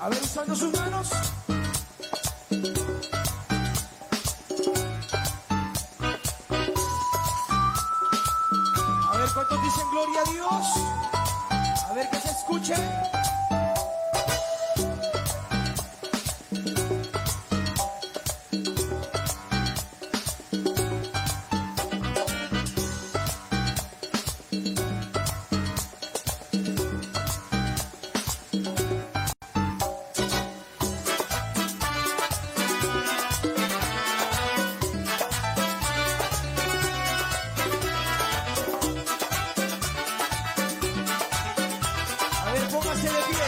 A ver, usando sus manos. A ver, ¿cuántos dicen gloria a Dios? A ver, que se escuche. Póngase de pie.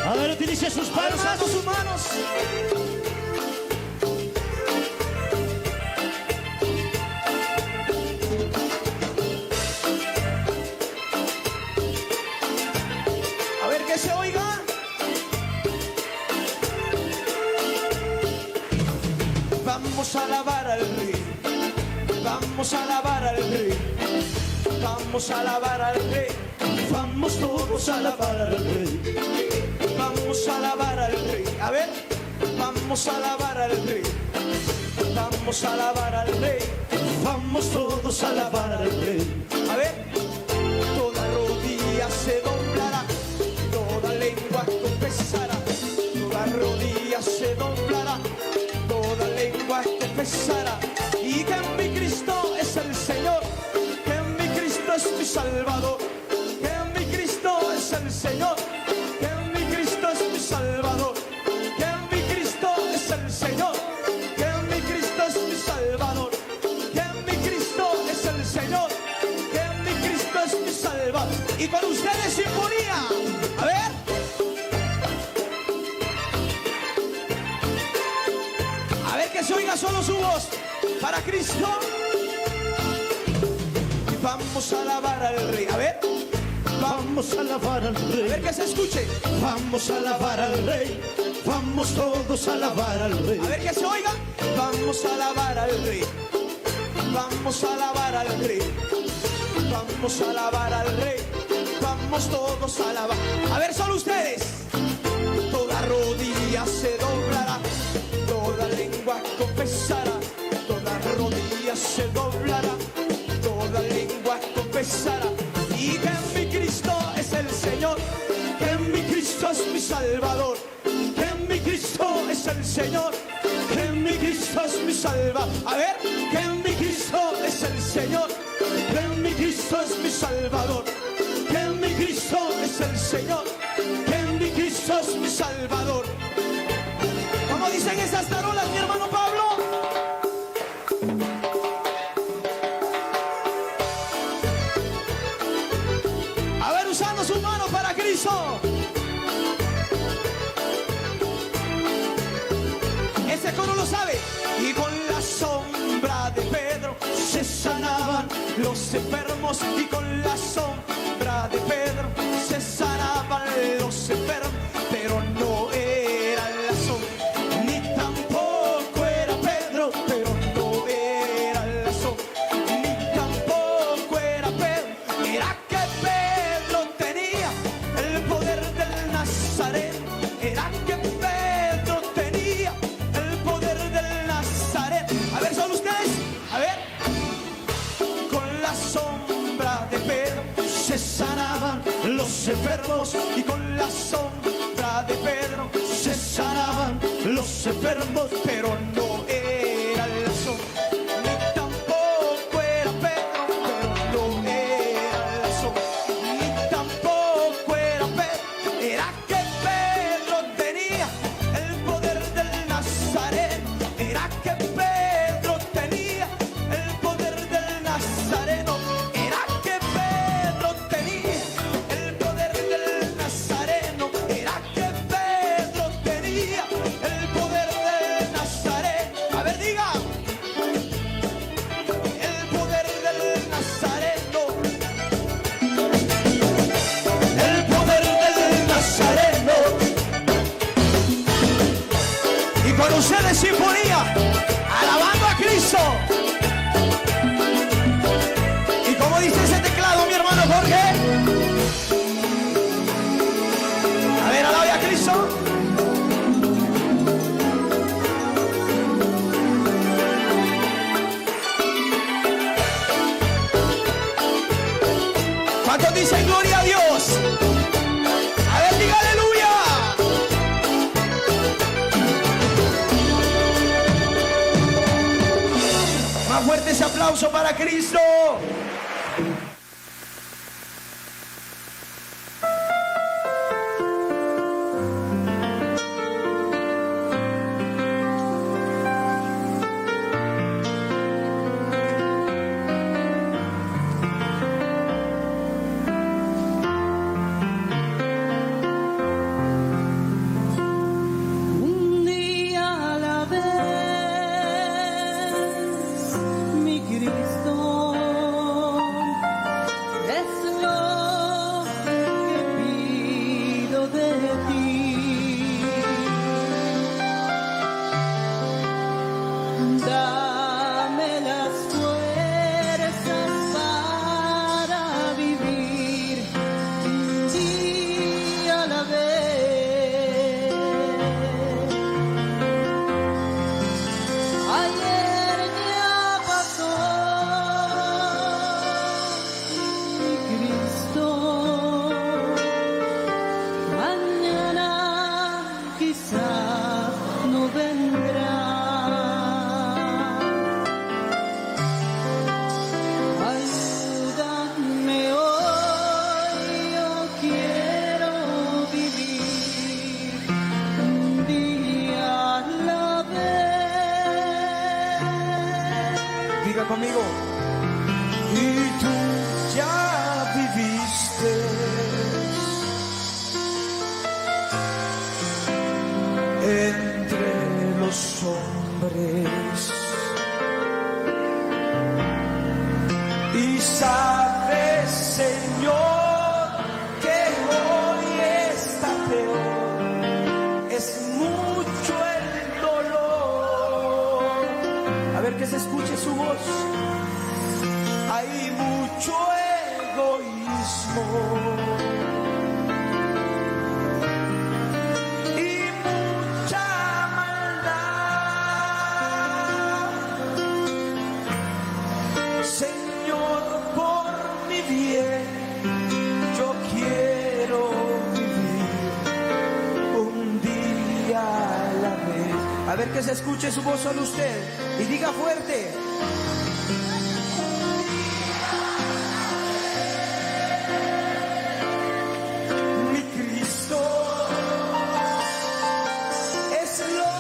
A ver, utilice sus palmas. Usando sus manos. Que se oiga. Vamos a alabar al Rey. Vamos a alabar al Rey. Vamos a alabar al Rey. Vamos todos a alabar al Rey. Vamos a alabar al Rey. A ver, vamos a alabar al Rey. Vamos a alabar al Rey. Vamos todos a alabar al Rey. A ver, toda rodilla se doblará. Toda lengua confesará, toda rodilla se doblará, toda lengua confesará, y que en mi Cristo es el Señor, que en mi Cristo es mi Salvador, que en mi Cristo es el Señor, que en mi Cristo es mi Salvador, que en mi Cristo es el Señor, que en mi Cristo es mi Salvador, que en mi Cristo es el Señor, que en mi Cristo es mi Salvador. Y con ustedes sinfonía. A ver. A ver que se oiga solo su voz para Cristo. Y vamos a alabar al Rey. A ver. Vamos a alabar al A Rey. ver que se escuche. Vamos a alabar al Rey. Vamos todos a alabar al Rey. A ver que se oiga. Vamos a alabar al Rey. Vamos a alabar al Rey. Vamos a alabar al Rey. Vamos todos a alabar. A ver, solo ustedes. Toda rodilla se doblará, toda lengua confesará, toda rodilla se doblará, toda lengua confesará, y que en mi Cristo es el Señor, que en mi Cristo es mi Salvador, que en mi Cristo es el Señor, que en mi Cristo es mi Salvador. A ver, que en mi Cristo es el Señor, que en mi Cristo es mi Salvador, que en mi Cristo es el Señor, que en mi Cristo es mi Salvador. Como dicen esas tarolas, mi hermano Pablo. A ver, usando sus manos para Cristo. Ese coro lo sabe. Y con la sombra de Pedro se sanaban los enfermos, y con la sombra de Pedro se sanaban los enfermos, pero no era la sombra, ni tampoco era Pedro, pero no era la sombra, ni tampoco era Pedro, era que Pedro tenía el poder del Nazareno, era que Pedro tenía el poder del Nazareno. A ver, son ustedes, a ver, con la sombra de Pedro se sanaban los enfermos, y con la sombra de Pedro se sanaban los enfermos, pero no era la sombra, ni tampoco era Pedro, pero no era la sombra, ni tampoco era Pedro, era que Pedro tenía el poder del Nazareno, era que Pedro tenía el poder del Nazareno, era que Pedro tenía el poder del Nazareno, era que Pedro tenía el poder del Nazareno. A ver, diga. El poder del Nazareno. El poder del Nazareno. Con ustedes sinfonía, alabando a Cristo. ¿Y cómo dice ese teclado, mi hermano Jorge? A ver, alabe a Cristo. ¿Cuántos dicen gloria a Dios? A ver, diga aleluya. Más fuerte ese aplauso para Cristo. Un día a la vez, mi Cristo, es lo que pido de ti. Dame las fuerzas para vivir un día a la vez. Ayer ya pasó, mi Cristo. Mañana quizás no vendrá. Ayúdame hoy, yo quiero vivir un día a la vez. Diga conmigo. Y tú ya viviste entre los hombres y sabes, Señor, que hoy está peor. Es mucho el dolor. A ver que se escuche su voz. Hay mucho egoísmo y mucha maldad. Señor, por mi bien, yo quiero vivir un día a la vez. A ver que se escuche su voz solo usted y diga fuerte. Mi Cristo es lo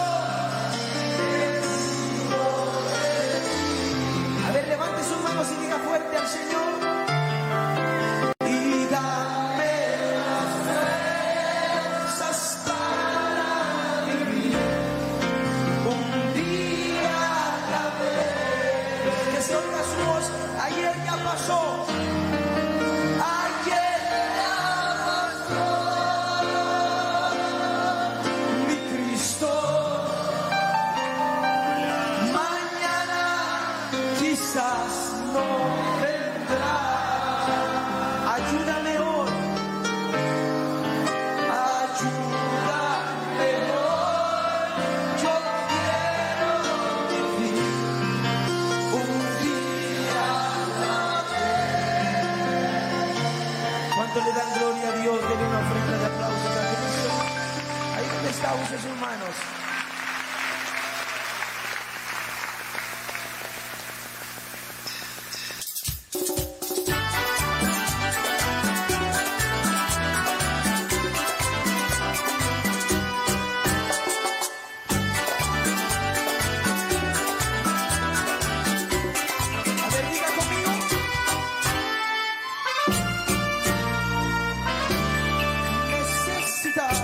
A ver, levante sus manos y diga fuerte al Señor. Y dame las fuerzas para vivir un día a la vez. Que se oiga su voz. Ayer ya pasó. Ayer ya pasó. Mi Cristo. Mañana quizás no vendrá. Ayúdame hoy. Ayúdame hoy. Yo quiero vivir un día a la vez. ¿Cuánto le dan gloria a Dios? Denle una ofrenda de aplausos a Cristo. Ahí donde está, use sus manos. A ver, diga conmigo. Necesitado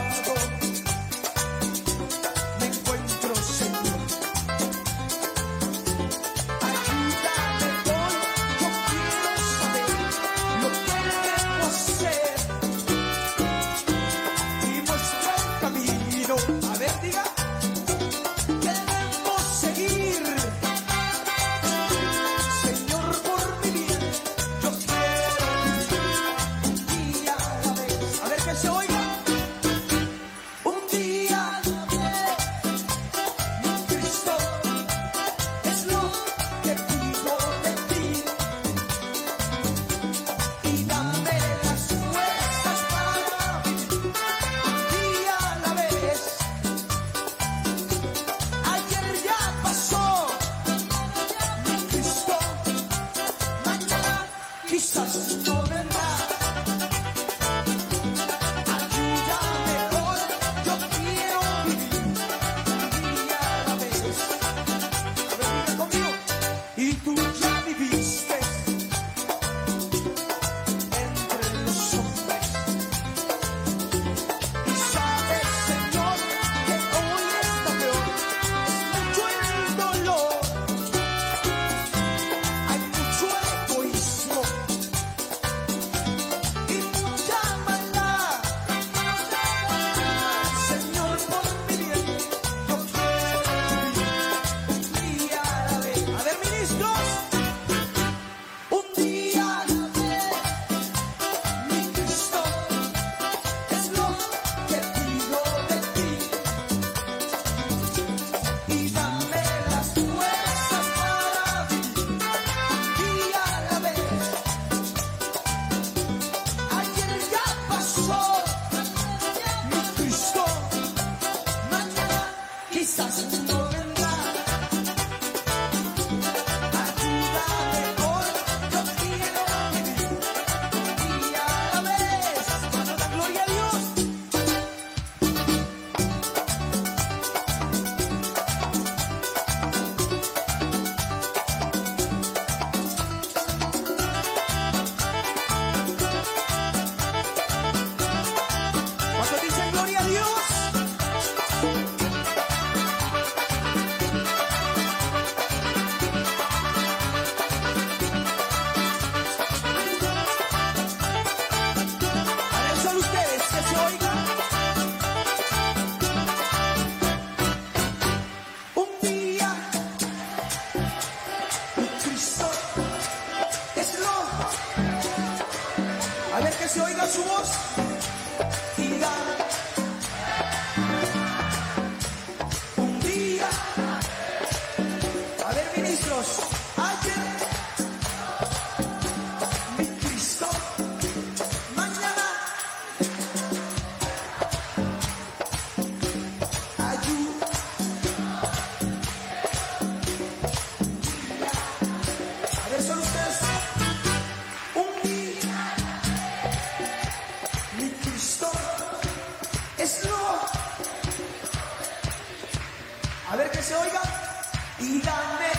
venga y dame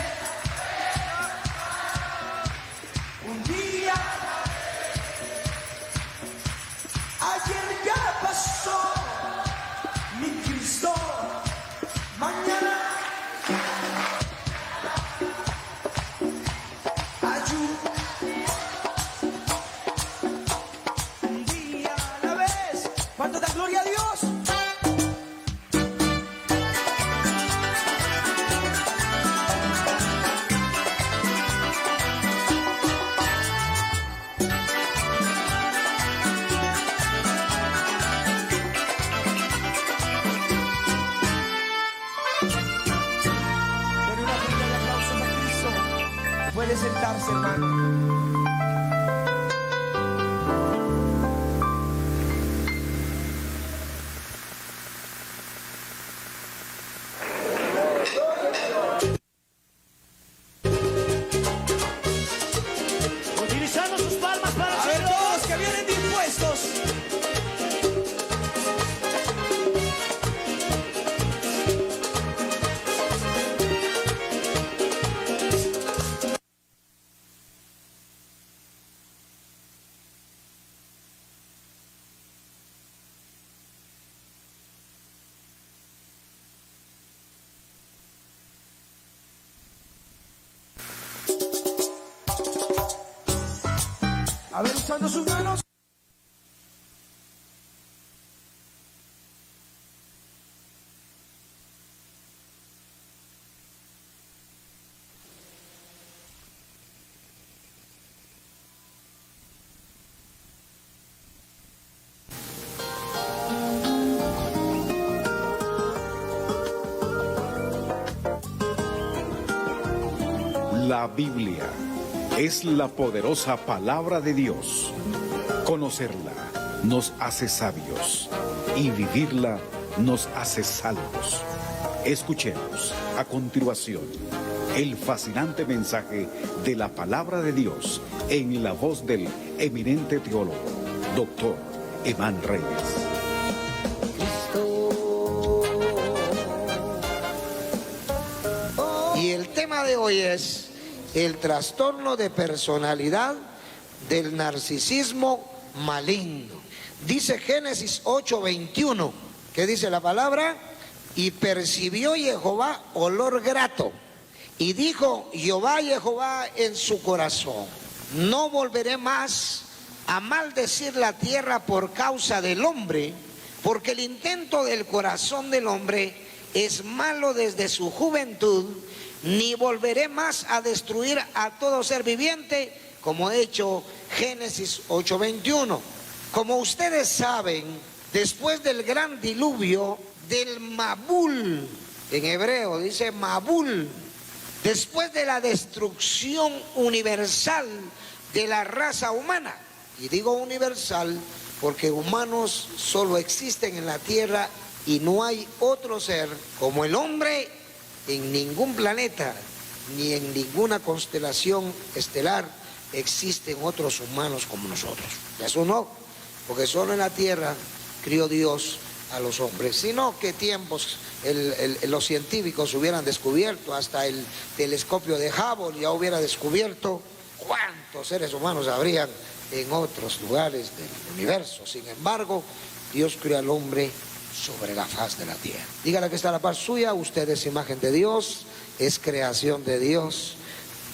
un día. Ayer ya pasó, mi Cristo, mañana ayuda. Un día a la vez. ¿Cuánto da gloria a Dios? Puede sentarse, hermano. Utilizando sus palmas para el A ver, Señor. todos los que vienen dispuestos. A ver, usando sus manos. La Biblia es la poderosa palabra de Dios. Conocerla nos hace sabios y vivirla nos hace salvos. Escuchemos a continuación el fascinante mensaje de la palabra de Dios en la voz del eminente teólogo, Dr. Emán Reyes. Y el tema de hoy es el trastorno de personalidad del narcisismo maligno. Dice Génesis 8:21, ¿qué dice la palabra? Y percibió Jehová olor grato, y dijo Jehová en su corazón: no volveré más a maldecir la tierra por causa del hombre, porque el intento del corazón del hombre es malo desde su juventud, ni volveré más a destruir a todo ser viviente, como he hecho. Génesis 8:21. Como ustedes saben, después del gran diluvio del Mabul, en hebreo dice Mabul, después de la destrucción universal de la raza humana, y digo universal porque humanos solo existen en la tierra y no hay otro ser como el hombre en ningún planeta ni en ninguna constelación estelar existen otros humanos como nosotros. Eso no, porque solo en la tierra crió Dios a los hombres. Sino que tiempos los científicos hubieran descubierto, hasta el telescopio de Hubble ya hubiera descubierto cuántos seres humanos habrían en otros lugares del universo. Sin embargo, Dios crió al hombre sobre la faz de la tierra. Dígale que está a la par suya, usted es imagen de Dios, es creación de Dios.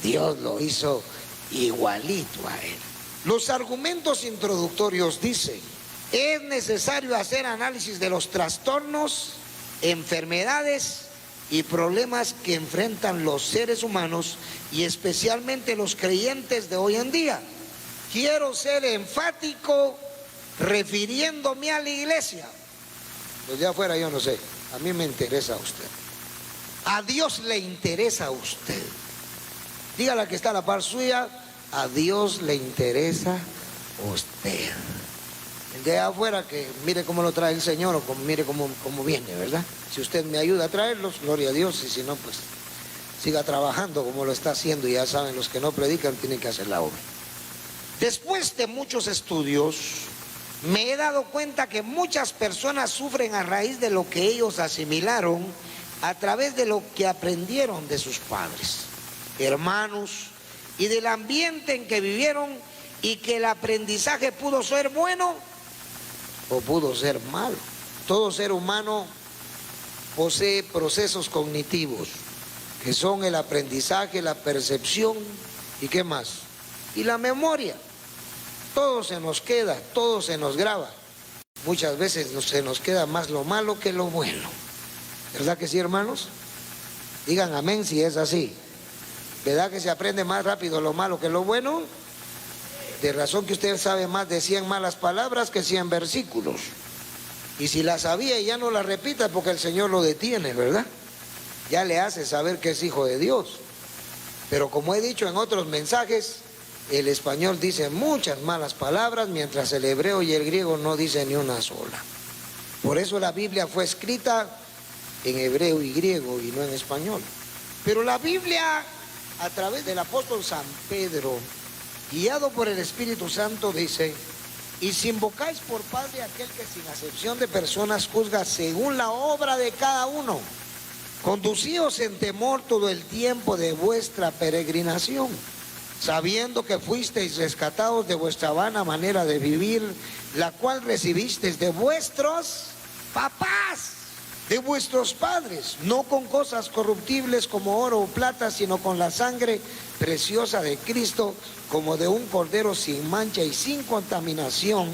Dios lo hizo igualito a él. Los argumentos introductorios dicen: es necesario hacer análisis de los trastornos, enfermedades y problemas que enfrentan los seres humanos y especialmente los creyentes de hoy en día. Quiero ser enfático refiriéndome a la iglesia. Pues de afuera yo no sé, a mí me interesa a usted. A Dios le interesa a usted. Dígale que está a la par suya: a Dios le interesa a usted. El de afuera que mire cómo lo trae el Señor, o mire cómo viene, ¿verdad? Si usted me ayuda a traerlos, gloria a Dios, y si no, pues siga trabajando como lo está haciendo. Y ya saben, los que no predican tienen que hacer la obra. Después de muchos estudios, me he dado cuenta que muchas personas sufren a raíz de lo que ellos asimilaron a través de lo que aprendieron de sus padres, hermanos, y del ambiente en que vivieron, y que el aprendizaje pudo ser bueno o pudo ser malo. Todo ser humano posee procesos cognitivos, que son el aprendizaje, la percepción y ¿qué más? Y la memoria. Todo se nos queda, todo se nos graba. Muchas veces se nos queda más lo malo que lo bueno. ¿Verdad que sí, hermanos? Digan amén si es así. ¿Verdad que se aprende más rápido lo malo que lo bueno? De razón que usted sabe más de 100 malas palabras que 100 versículos. Y si la sabía y ya no la repita porque el Señor lo detiene, ¿verdad? Ya le hace saber que es hijo de Dios. Pero como he dicho en otros mensajes, el español dice muchas malas palabras, mientras el hebreo y el griego no dicen ni una sola. Por eso la Biblia fue escrita en hebreo y griego y no en español. Pero la Biblia, a través del apóstol San Pedro, guiado por el Espíritu Santo, dice: y si invocáis por Padre aquel que sin acepción de personas juzga según la obra de cada uno, conducíos en temor todo el tiempo de vuestra peregrinación, sabiendo que fuisteis rescatados de vuestra vana manera de vivir, la cual recibisteis de vuestros papás, de vuestros padres, no con cosas corruptibles como oro o plata, sino con la sangre preciosa de Cristo, como de un cordero sin mancha y sin contaminación,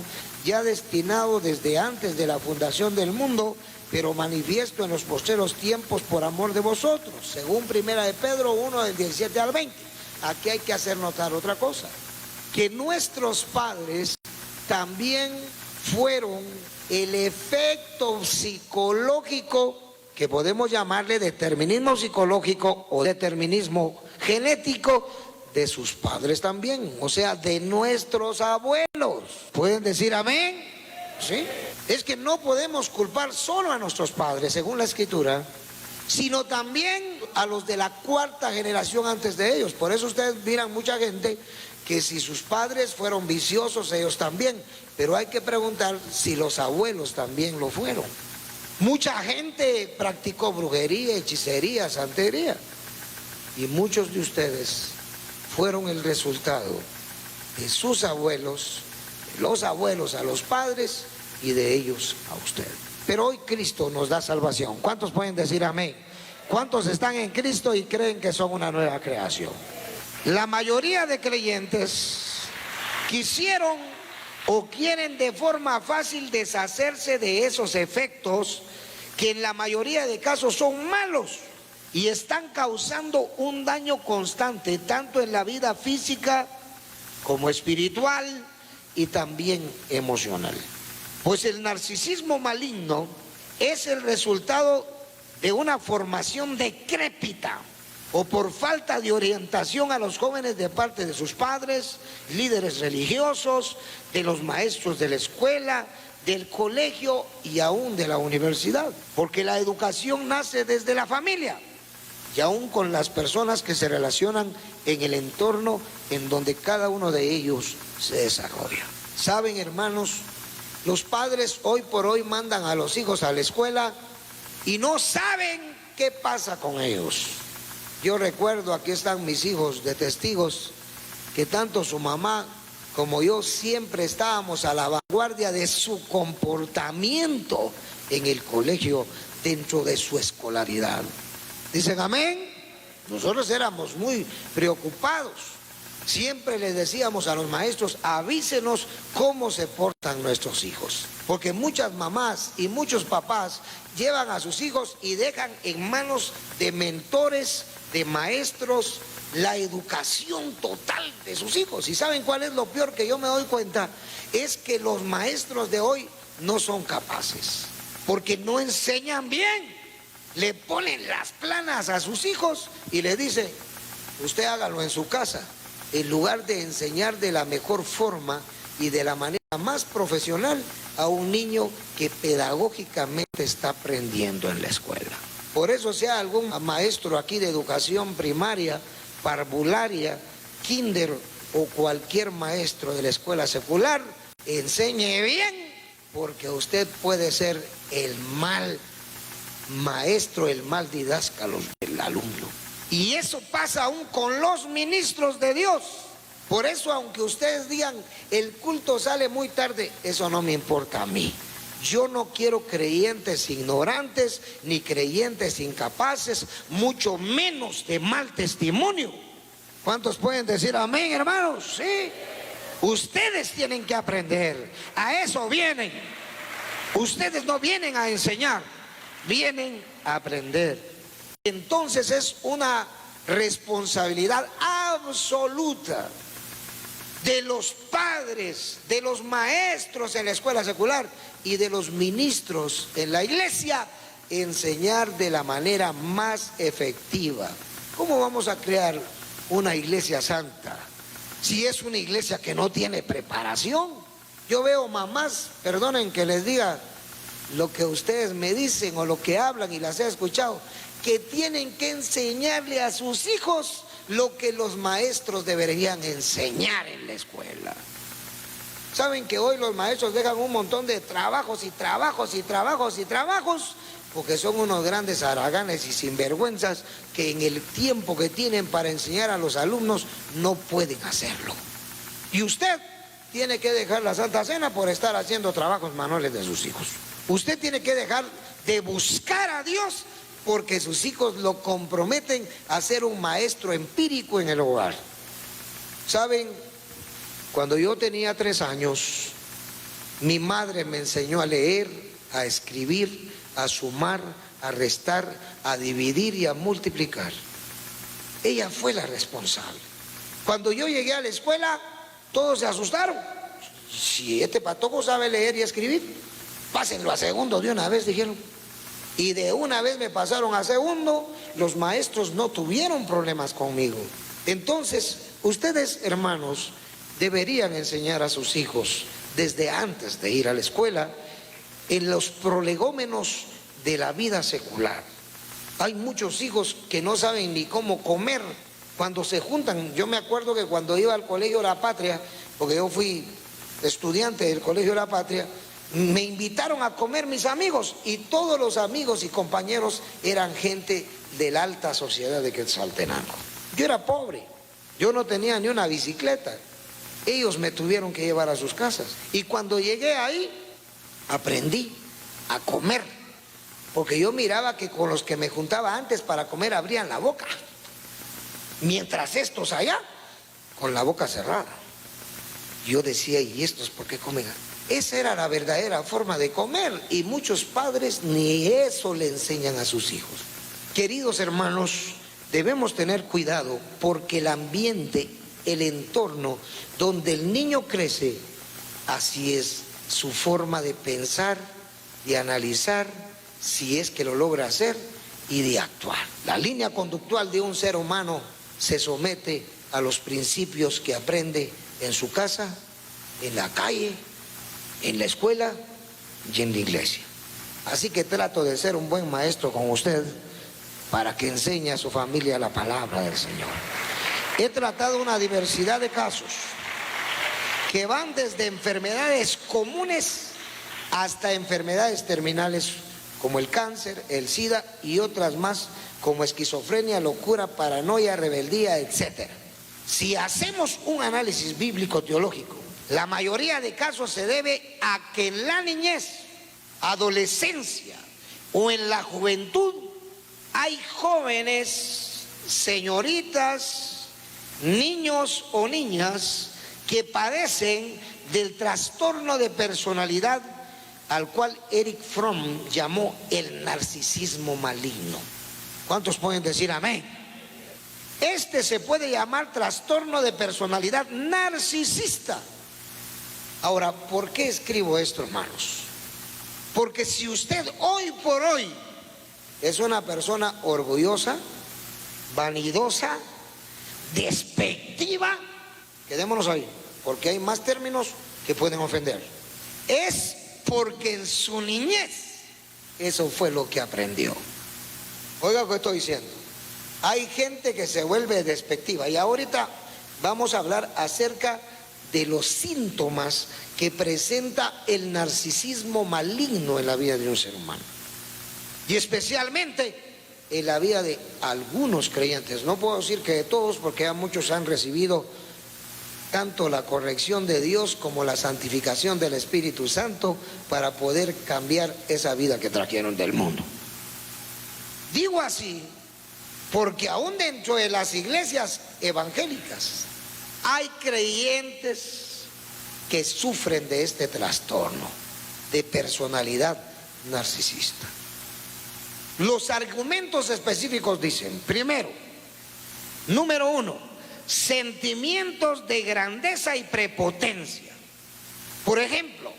ya destinado desde antes de la fundación del mundo, pero manifiesto en los postreros tiempos por amor de vosotros, según 1 de Pedro 1, del 17 al 20. Aquí hay que hacer notar otra cosa, que nuestros padres también fueron el efecto psicológico, que podemos llamarle determinismo psicológico o determinismo genético, de sus padres también, o sea, de nuestros abuelos. ¿Pueden decir amén? ¿Sí? Es que no podemos culpar solo a nuestros padres, según la Escritura, sino también a los de la cuarta generación antes de ellos. Por eso ustedes miran mucha gente que si sus padres fueron viciosos, ellos también. Pero hay que preguntar si los abuelos también lo fueron. Mucha gente practicó brujería, hechicería, santería. Y muchos de ustedes fueron el resultado de sus abuelos, de los abuelos a los padres y de ellos a usted. Pero hoy Cristo nos da salvación. ¿Cuántos pueden decir amén? ¿Cuántos están en Cristo y creen que son una nueva creación? La mayoría de creyentes quisieron o quieren de forma fácil deshacerse de esos efectos que en la mayoría de casos son malos y están causando un daño constante tanto en la vida física como espiritual y también emocional. Pues el narcisismo maligno es el resultado de una formación decrépita o por falta de orientación a los jóvenes de parte de sus padres, líderes religiosos, de los maestros de la escuela, del colegio y aún de la universidad. Porque la educación nace desde la familia y aún con las personas que se relacionan en el entorno en donde cada uno de ellos se desarrolla. ¿Saben, hermanos? Los padres hoy por hoy mandan a los hijos a la escuela y no saben qué pasa con ellos. Yo recuerdo, aquí están mis hijos de testigos, que tanto su mamá como yo siempre estábamos a la vanguardia de su comportamiento en el colegio dentro de su escolaridad. ¿Dicen amén? Nosotros éramos muy preocupados. Siempre les decíamos a los maestros: avísenos cómo se portan nuestros hijos. Porque muchas mamás y muchos papás llevan a sus hijos y dejan en manos de mentores, de maestros, la educación total de sus hijos. ¿Y saben cuál es lo peor que yo me doy cuenta? Es que los maestros de hoy no son capaces, porque no enseñan bien. Le ponen las planas a sus hijos y le dicen: usted hágalo en su casa, en lugar de enseñar de la mejor forma y de la manera más profesional a un niño que pedagógicamente está aprendiendo en la escuela. Por eso, sea algún maestro aquí de educación primaria, parvularia, kinder o cualquier maestro de la escuela secular, enseñe bien, porque usted puede ser el mal maestro el mal didáscalo del alumno. Y eso pasa aún con los ministros de Dios. Por eso, aunque ustedes digan, el culto sale muy tarde, eso no me importa a mí. Yo no quiero creyentes ignorantes, ni creyentes incapaces, mucho menos de mal testimonio. ¿Cuántos pueden decir amén, hermanos? Sí. Ustedes tienen que aprender. A eso vienen. Ustedes no vienen a enseñar, vienen a aprender. Entonces es una responsabilidad absoluta de los padres, de los maestros en la escuela secular y de los ministros en la iglesia, enseñar de la manera más efectiva. ¿Cómo vamos a crear una iglesia santa si es una iglesia que no tiene preparación? Yo veo mamás, perdonen que les diga lo que ustedes me dicen o lo que hablan y las he escuchado, que tienen que enseñarle a sus hijos lo que los maestros deberían enseñar en la escuela. Saben que hoy los maestros dejan un montón de trabajos y trabajos y trabajos y trabajos, porque son unos grandes haraganes y sinvergüenzas que en el tiempo que tienen para enseñar a los alumnos no pueden hacerlo. Y usted tiene que dejar la Santa Cena por estar haciendo trabajos manuales de sus hijos. Usted tiene que dejar de buscar a Dios porque sus hijos lo comprometen a ser un maestro empírico en el hogar. ¿Saben? Cuando yo tenía 3 años, mi madre me enseñó a leer, a escribir, a sumar, a restar, a dividir y a multiplicar. Ella fue la responsable. Cuando yo llegué a la escuela, todos se asustaron. Si este patojo sabe leer y escribir, pásenlo a segundo de una vez, dijeron. Y de una vez me pasaron a segundo. Los maestros no tuvieron problemas conmigo. Entonces, ustedes, hermanos, deberían enseñar a sus hijos desde antes de ir a la escuela en los prolegómenos de la vida secular. Hay muchos hijos que no saben ni cómo comer cuando se juntan. Yo me acuerdo que cuando iba al Colegio La Patria, porque yo fui estudiante del Colegio La Patria, me invitaron a comer mis amigos y todos los amigos y compañeros eran gente de la alta sociedad de Quetzaltenango. Yo era pobre, yo no tenía ni una bicicleta. Ellos me tuvieron que llevar a sus casas. Y cuando llegué ahí, aprendí a comer. Porque yo miraba que con los que me juntaba antes para comer abrían la boca. Mientras estos allá, con la boca cerrada. Yo decía, ¿y estos por qué comen? Esa era la verdadera forma de comer. Y muchos padres ni eso le enseñan a sus hijos. Queridos hermanos, debemos tener cuidado porque el ambiente, el entorno donde el niño crece, así es su forma de pensar, de analizar, si es que lo logra hacer, y de actuar. La línea conductual de un ser humano se somete a los principios que aprende en su casa, en la calle, en la escuela y en la iglesia. Así que trato de ser un buen maestro con usted para que enseñe a su familia la palabra del Señor. He tratado una diversidad de casos que van desde enfermedades comunes hasta enfermedades terminales como el cáncer, el SIDA y otras más como esquizofrenia, locura, paranoia, rebeldía, etc. Si hacemos un análisis bíblico-teológico, la mayoría de casos se debe a que en la niñez, adolescencia o en la juventud hay jóvenes, señoritas, niños o niñas que padecen del trastorno de personalidad al cual Erich Fromm llamó el narcisismo maligno. ¿Cuántos pueden decir amén? Este se puede llamar trastorno de personalidad narcisista. Ahora, ¿por qué escribo esto, hermanos? Porque si usted hoy por hoy es una persona orgullosa, vanidosa, despectiva, quedémonos ahí, porque hay más términos que pueden ofender. Es porque en su niñez eso fue lo que aprendió. Oiga lo que estoy diciendo. Hay gente que se vuelve despectiva y ahorita vamos a hablar acerca de los síntomas que presenta el narcisismo maligno en la vida de un ser humano. Y especialmente en la vida de algunos creyentes. No puedo decir que de todos, porque ya muchos han recibido tanto la corrección de Dios como la santificación del Espíritu Santo para poder cambiar esa vida que trajeron del mundo. Digo así porque aún dentro de las iglesias evangélicas hay creyentes que sufren de este trastorno de personalidad narcisista. Los argumentos específicos dicen, primero, número 1, sentimientos de grandeza y prepotencia. Por ejemplo,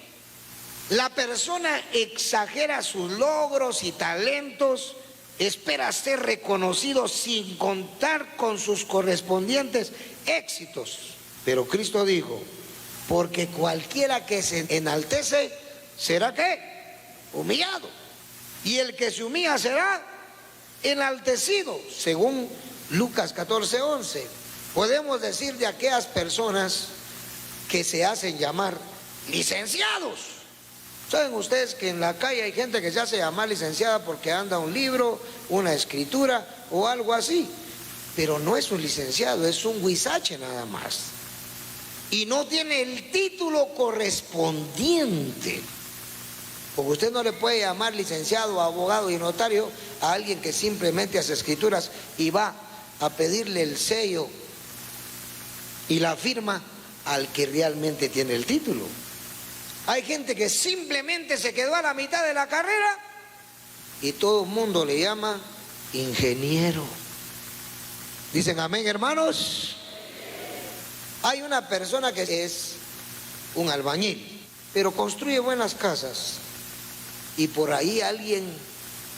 la persona exagera sus logros y talentos, espera ser reconocido sin contar con sus correspondientes éxitos. Pero Cristo dijo, porque cualquiera que se enaltece, ¿será qué? Humillado. Y el que se humilla será enaltecido, según Lucas 14:11. Podemos decir de aquellas personas que se hacen llamar licenciados. ¿Saben ustedes que en la calle hay gente que se hace llamar licenciada porque anda un libro, una escritura o algo así? Pero no es un licenciado, es un huizache nada más. Y no tiene el título correspondiente. Porque usted no le puede llamar licenciado, abogado y notario a alguien que simplemente hace escrituras y va a pedirle el sello y la firma al que realmente tiene el título. Hay gente que simplemente se quedó a la mitad de la carrera y todo el mundo le llama ingeniero. ¿Dicen amén, hermanos? Hay una persona que es un albañil, pero construye buenas casas. Y por ahí alguien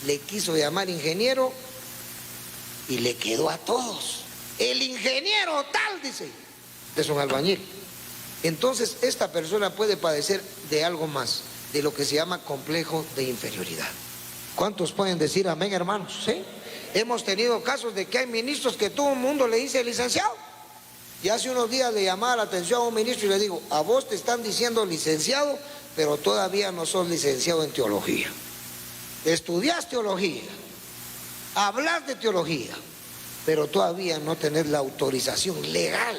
le quiso llamar ingeniero y le quedó a todos. El ingeniero tal, dice, es un albañil. Entonces esta persona puede padecer de algo más, de lo que se llama complejo de inferioridad. ¿Cuántos pueden decir amén, hermanos? ¿Sí? Hemos tenido casos de que hay ministros que todo el mundo le dice licenciado. Y hace unos días le llamaba la atención a un ministro y le digo, a vos te están diciendo licenciado, pero todavía no sos licenciado en teología. Estudias teología, hablas de teología, pero todavía no tenés la autorización legal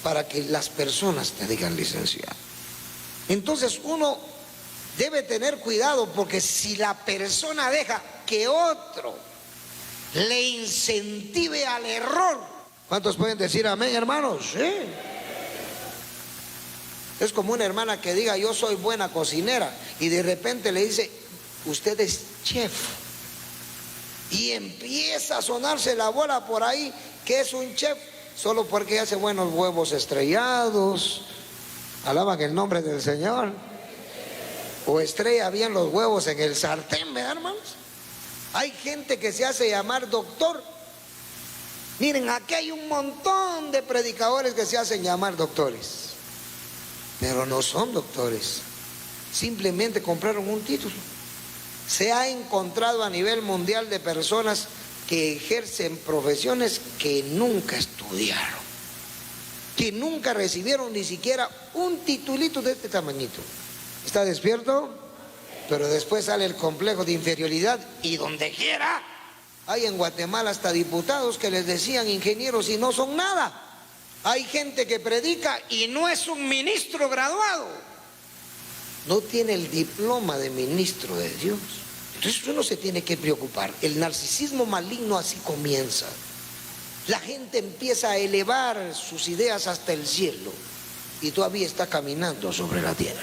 para que las personas te digan licenciado. Entonces uno debe tener cuidado, porque si la persona deja que otro le incentive al error, ¿cuántos pueden decir amén, hermanos? ¿Sí? Es como una hermana que diga yo soy buena cocinera y de repente le dice usted es chef y empieza a sonarse la bola por ahí que es un chef solo porque hace buenos huevos estrellados, alaban el nombre del Señor, o estrella bien los huevos en el sartén, ¿verdad, hermanos? Hay gente que se hace llamar doctor. Miren, aquí hay un montón de predicadores que se hacen llamar doctores, pero no son doctores, simplemente compraron un título. Se ha encontrado a nivel mundial de personas que ejercen profesiones que nunca estudiaron, que nunca recibieron ni siquiera un titulito de este tamañito. ¿Está despierto? Pero después sale el complejo de inferioridad y donde quiera. Hay en Guatemala hasta diputados que les decían ingenieros y no son nada. Hay gente que predica y no es un ministro graduado, no tiene el diploma de ministro de Dios. Entonces uno se tiene que preocupar. El narcisismo maligno así comienza. La gente empieza a elevar sus ideas hasta el cielo y todavía está caminando sobre la tierra.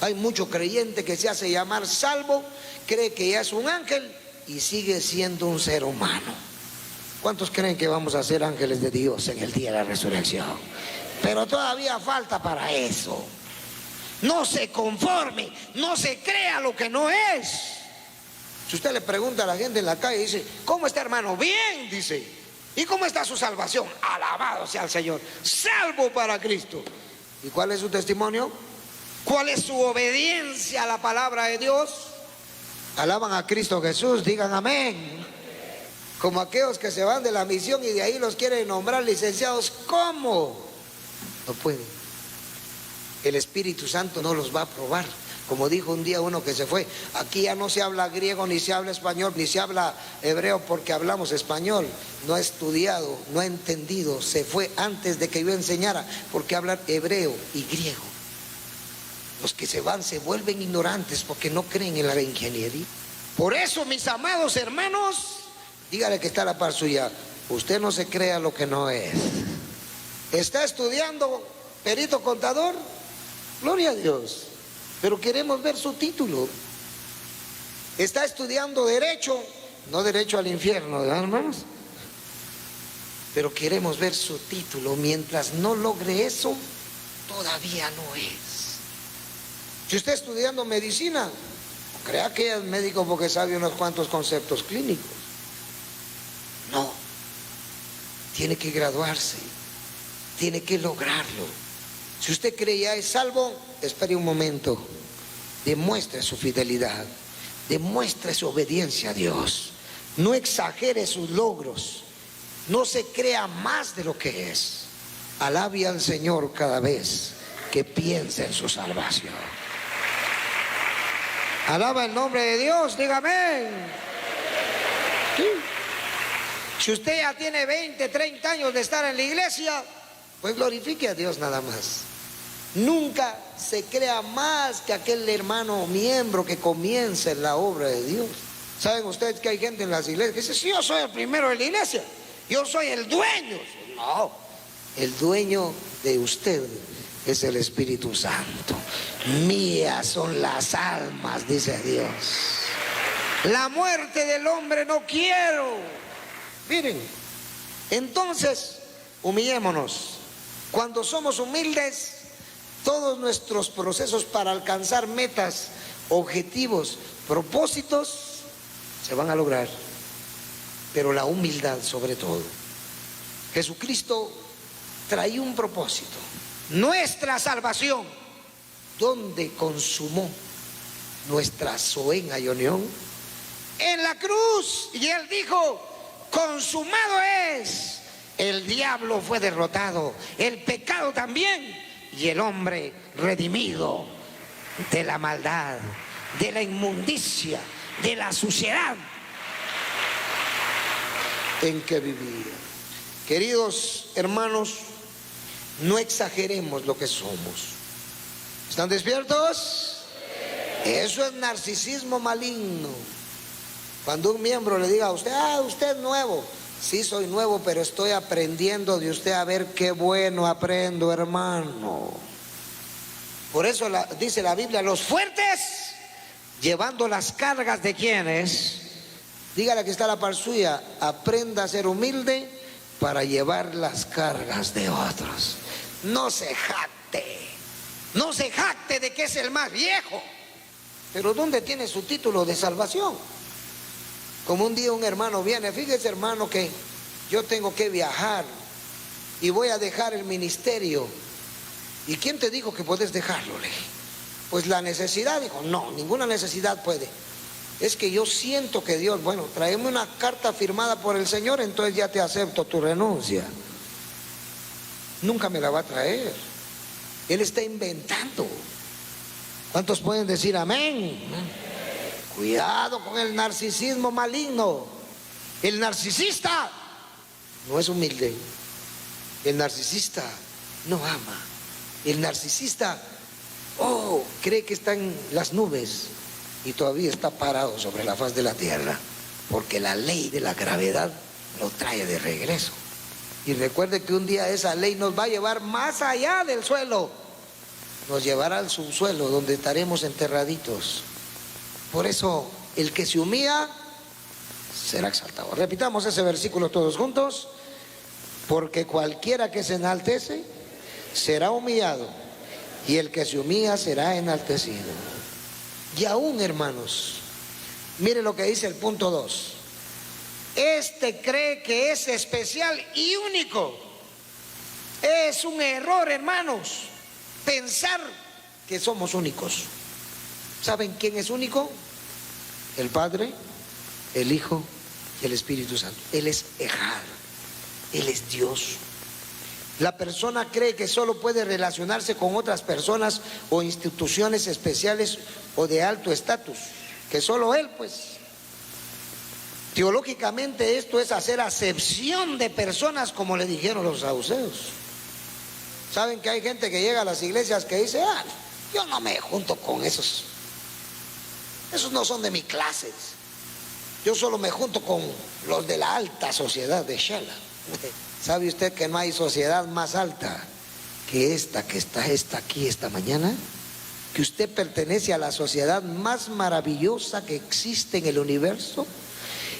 Hay mucho creyente que se hace llamar salvo, cree que ya es un ángel y sigue siendo un ser humano. ¿Cuántos creen que vamos a ser ángeles de Dios en el día de la resurrección? Pero todavía falta para eso. No se conforme, no se crea lo que no es. Si usted le pregunta a la gente en la calle, dice, ¿cómo está, hermano? Bien, dice. ¿Y cómo está su salvación? Alabado sea el Señor, salvo para Cristo. ¿Y cuál es su testimonio? ¿Cuál es su obediencia a la palabra de Dios? Alaban a Cristo Jesús, digan amén. Como aquellos que se van de la misión y de ahí los quieren nombrar licenciados. ¿Cómo? No pueden. El Espíritu Santo no los va a aprobar, Como dijo un día uno que se fue, aquí ya no se habla griego, ni se habla español, ni se habla hebreo porque hablamos español. No ha estudiado, no ha entendido, se fue antes de que yo enseñara, porque hablar hebreo y griego. Los que se van se vuelven ignorantes porque no creen en la ingeniería. Por eso, mis amados hermanos, dígale que está a la par suya, usted no se crea lo que no es. ¿Está estudiando perito contador? Gloria a Dios. Pero queremos ver su título. Está estudiando derecho, no derecho al infierno, ¿verdad, hermanos? Pero queremos ver su título. Mientras no logre eso, todavía no es. Si usted está estudiando medicina, no crea que es médico porque sabe unos cuantos conceptos clínicos. No. Tiene que graduarse. Tiene que lograrlo. Si usted cree ya es salvo, espere un momento, demuestre su fidelidad, demuestre su obediencia a Dios, no exagere sus logros, no se crea más de lo que es. Alabe al Señor cada vez que piense en su salvación. Alaba el nombre de Dios, dígame. ¿Sí? Si usted ya tiene 20, 30 años de estar en la iglesia, pues glorifique a Dios nada más. Nunca se crea más que aquel hermano miembro que comienza en la obra de Dios. ¿Saben ustedes que hay gente en las iglesias que dice, sí, yo soy el primero de la iglesia, yo soy el dueño? No, el dueño de usted es el Espíritu Santo. Mías son las almas, dice Dios. La muerte del hombre no quiero. Miren, entonces humillémonos. Cuando somos humildes, todos nuestros procesos para alcanzar metas, objetivos, propósitos, se van a lograr. Pero la humildad sobre todo. Jesucristo traía un propósito. Nuestra salvación, donde consumó nuestra Zoen Ionión, en la cruz. Y Él dijo, consumado es. El diablo fue derrotado, el pecado también, y el hombre redimido de la maldad, de la inmundicia, de la suciedad en que vivía. Queridos hermanos, no exageremos lo que somos. ¿Están despiertos? Eso es narcisismo maligno. Cuando un miembro le diga a usted, usted es nuevo. Sí, soy nuevo, pero estoy aprendiendo de usted, a ver qué bueno aprendo, hermano. Por eso dice la Biblia, los fuertes llevando las cargas de quienes. Dígale que está a la par suya, aprenda a ser humilde para llevar las cargas de otros. No se jacte de que es el más viejo. Pero ¿dónde tiene su título de salvación? Como un día un hermano viene, fíjese hermano que yo tengo que viajar y voy a dejar el ministerio. ¿Y quién te dijo que puedes dejarlo? Le dije, pues la necesidad. Dijo, no, ninguna necesidad puede. Es que yo siento que Dios, bueno, tráeme una carta firmada por el Señor, entonces ya te acepto tu renuncia. Nunca me la va a traer. Él está inventando. ¿Cuántos pueden decir amén? Cuidado con el narcisismo maligno. El narcisista no es humilde. El narcisista no ama. El narcisista, cree que está en las nubes y todavía está parado sobre la faz de la tierra, porque la ley de la gravedad lo trae de regreso. Y recuerde que un día esa ley nos va a llevar más allá del suelo. Nos llevará al subsuelo, donde estaremos enterraditos. Por eso, el que se humilla será exaltado. Repitamos ese versículo todos juntos. Porque cualquiera que se enaltece será humillado, y el que se humilla será enaltecido. Y aún, hermanos, mire lo que dice el punto 2. Este cree que es especial y único. Es un error, hermanos, pensar que somos únicos. ¿Saben quién es único? El Padre, el Hijo y el Espíritu Santo. Él es Ejad, Él es Dios. La persona cree que solo puede relacionarse con otras personas o instituciones especiales o de alto estatus, que solo él, pues. Teológicamente esto es hacer acepción de personas, como le dijeron los saduceos. Saben que hay gente que llega a las iglesias que dice, yo no me junto con esos no son de mi clase, yo solo me junto con los de la alta sociedad de Shala. ¿Sabe usted que no hay sociedad más alta que esta que está aquí esta mañana? Que usted pertenece a la sociedad más maravillosa que existe en el universo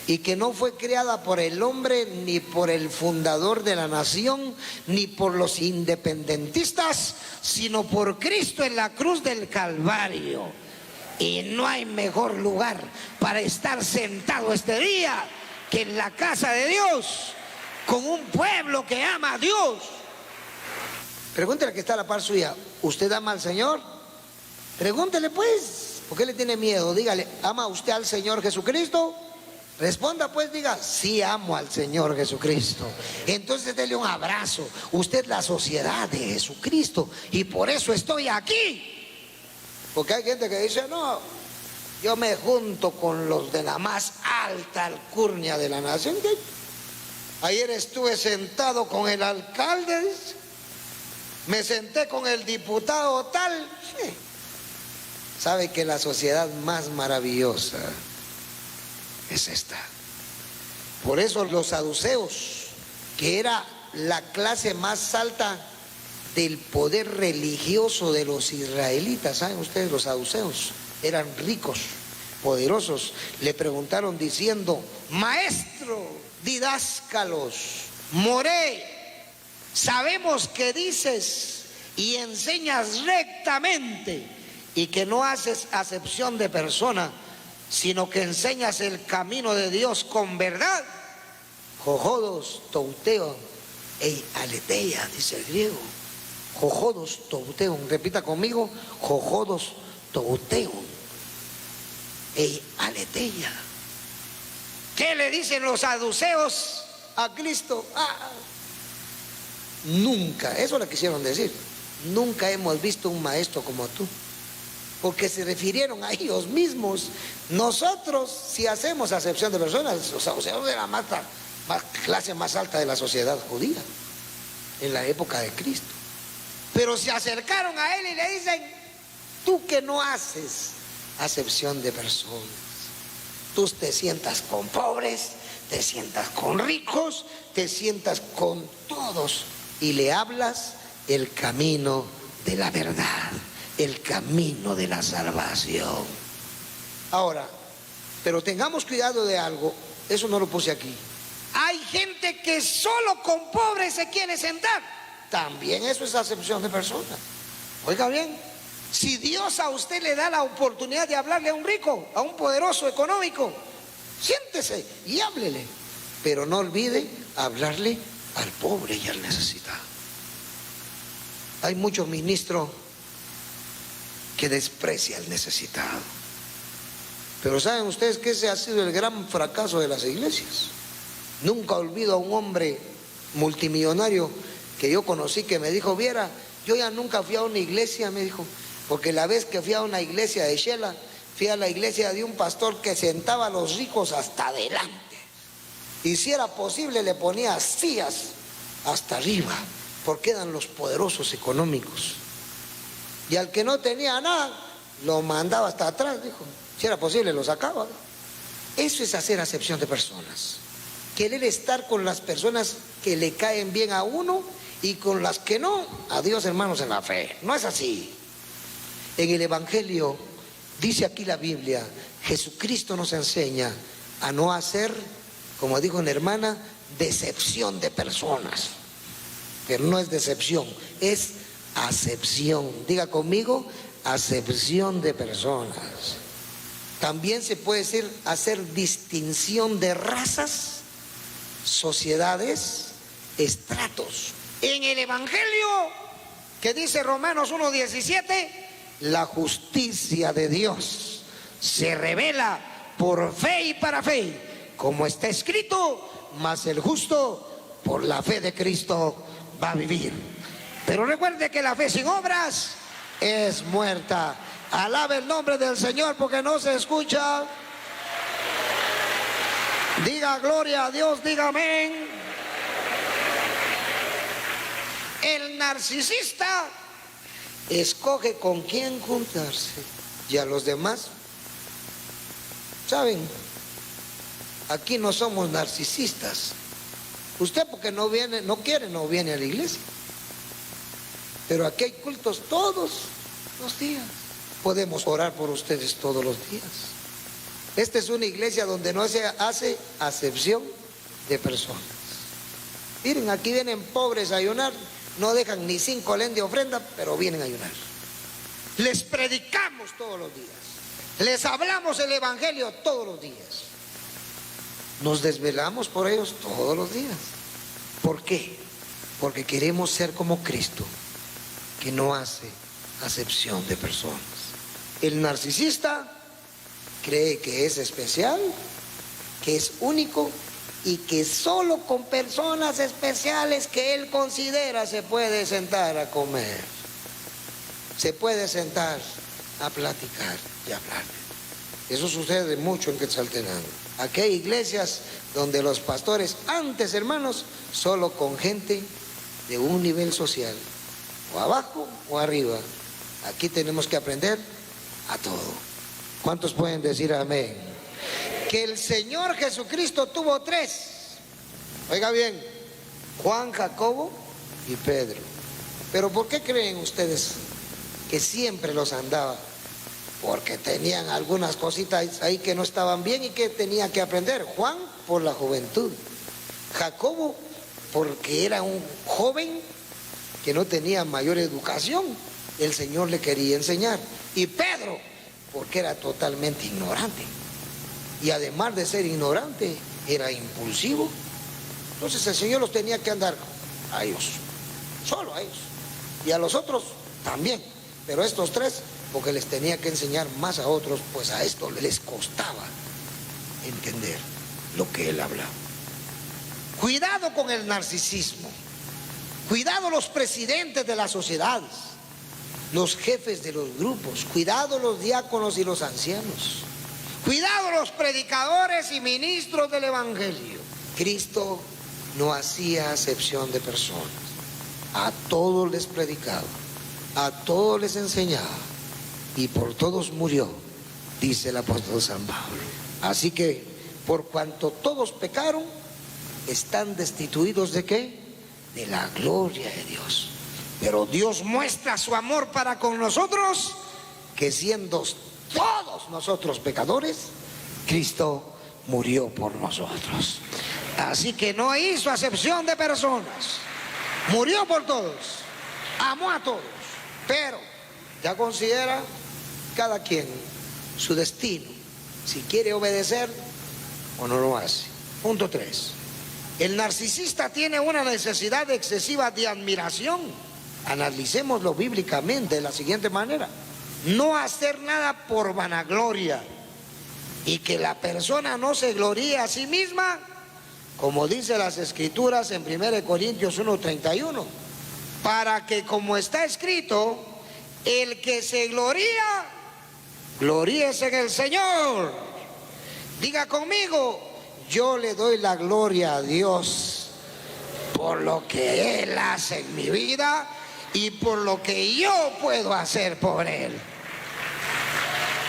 y que no fue creada por el hombre, ni por el fundador de la nación, ni por los independentistas, sino por Cristo en la cruz del Calvario. Y no hay mejor lugar para estar sentado este día que en la casa de Dios, con un pueblo que ama a Dios. Pregúntele que está a la par suya, ¿usted ama al Señor? Pregúntele pues, ¿por qué le tiene miedo? Dígale, ¿ama usted al Señor Jesucristo? Responda pues, diga, sí amo al Señor Jesucristo. Entonces dele un abrazo. Usted es la sociedad de Jesucristo y por eso estoy aquí. Porque hay gente que dice, no, yo me junto con los de la más alta alcurnia de la nación. Ayer estuve sentado con el alcalde, me senté con el diputado tal. Sabe que la sociedad más maravillosa es esta. Por eso los saduceos, que era la clase más alta del poder religioso de los israelitas, ¿saben ustedes? Los saduceos eran ricos, poderosos. Le preguntaron diciendo, maestro, didáscalos, moré, sabemos que dices y enseñas rectamente y que no haces acepción de persona, sino que enseñas el camino de Dios con verdad. Jojodos touteon ei aletheia, dice el griego. Jojodos touteon, repita conmigo, jojodos touteon ei aletheia. ¿Qué le dicen los saduceos a Cristo? Nunca, eso le quisieron decir, nunca hemos visto un maestro como tú. Porque se refirieron a ellos mismos. Nosotros, si hacemos acepción de personas, los saduceos eran la clase más alta de la sociedad judía en la época de Cristo. Pero se acercaron a él y le dicen, tú que no haces acepción de personas, tú te sientas con pobres, te sientas con ricos, te sientas con todos y le hablas el camino de la verdad, el camino de la salvación. Ahora, pero tengamos cuidado de algo, eso no lo puse aquí. Hay gente que solo con pobres se quiere sentar. También eso es acepción de personas. Oiga bien, si Dios a usted le da la oportunidad de hablarle a un rico, a un poderoso económico, siéntese y háblele. Pero no olvide hablarle al pobre y al necesitado. Hay muchos ministros que desprecia al necesitado. Pero ¿saben ustedes que ese ha sido el gran fracaso de las iglesias? Nunca olvido a un hombre multimillonario que yo conocí que me dijo, viera, yo ya nunca fui a una iglesia, me dijo, porque la vez que fui a una iglesia de Shela, fui a la iglesia de un pastor que sentaba a los ricos hasta adelante. Y si era posible le ponía sillas hasta arriba, porque eran los poderosos económicos. Y al que no tenía nada, lo mandaba hasta atrás, dijo. Si era posible, lo sacaba. Eso es hacer acepción de personas. Querer estar con las personas que le caen bien a uno y con las que no, adiós hermanos en la fe. No es así. En el Evangelio, dice aquí la Biblia, Jesucristo nos enseña a no hacer, como dijo una hermana, decepción de personas. Pero no es decepción, es acepción. Diga conmigo, acepción de personas. También se puede decir hacer distinción de razas, sociedades, estratos. En el Evangelio, que dice Romanos 1:17, la justicia de Dios se revela por fe y para fe, como está escrito, mas el justo por la fe de Cristo va a vivir. Pero recuerde que la fe sin obras es muerta. Alabe el nombre del Señor porque no se escucha. Diga gloria a Dios, diga amén. El narcisista escoge con quién juntarse y a los demás, ¿saben? Aquí no somos narcisistas. Usted porque no viene, no quiere, no viene a la iglesia. Pero aquí hay cultos todos los días. Podemos orar por ustedes todos los días. Esta es una iglesia donde no se hace acepción de personas. Miren, aquí vienen pobres a ayunar, no dejan ni 5 len de ofrenda, pero vienen a ayunar. Les predicamos todos los días. Les hablamos el evangelio todos los días. Nos desvelamos por ellos todos los días. ¿Por qué? Porque queremos ser como Cristo, que no hace acepción de personas. El narcisista cree que es especial, que es único y que solo con personas especiales que él considera se puede sentar a comer, se puede sentar a platicar y hablar. Eso sucede mucho en Quetzaltenango. Aquí hay iglesias donde los pastores, antes hermanos, solo con gente de un nivel social, o abajo o arriba. Aquí tenemos que aprender a todo. ¿Cuántos pueden decir amén? Que el Señor Jesucristo tuvo 3. Oiga bien, Juan, Jacobo y Pedro. Pero ¿por qué creen ustedes que siempre los andaba? Porque tenían algunas cositas ahí que no estaban bien y que tenía que aprender. Juan por la juventud, Jacobo porque era un joven que no tenía mayor educación, el Señor le quería enseñar. Y Pedro porque era totalmente ignorante, y además de ser ignorante era impulsivo. Entonces el Señor los tenía que andar a ellos, solo a ellos, y a los otros también, pero estos 3 porque les tenía que enseñar más a otros, pues a esto les costaba entender lo que él hablaba. Cuidado con el narcisismo, cuidado los presidentes de las sociedades, los jefes de los grupos, cuidado los diáconos y los ancianos, cuidado los predicadores y ministros del evangelio. Cristo no hacía acepción de personas, a todos les predicaba, a todos les enseñaba y por todos murió, dice el apóstol San Pablo. Así que por cuanto todos pecaron, están destituidos ¿de qué? De la gloria de Dios. Pero Dios muestra su amor para con nosotros, que siendo todos nosotros pecadores, Cristo murió por nosotros. Así que no hizo acepción de personas, murió por todos, amó a todos, pero ya considera cada quien su destino, si quiere obedecer o no lo hace. Punto 3. El narcisista tiene una necesidad excesiva de admiración. Analicémoslo bíblicamente de la siguiente manera: no hacer nada por vanagloria, y que la persona no se gloríe a sí misma, como dice las escrituras en 1 Corintios 1:31, para que, como está escrito, el que se gloría, gloríese en el Señor. Diga conmigo: yo le doy la gloria a Dios por lo que Él hace en mi vida y por lo que yo puedo hacer por Él.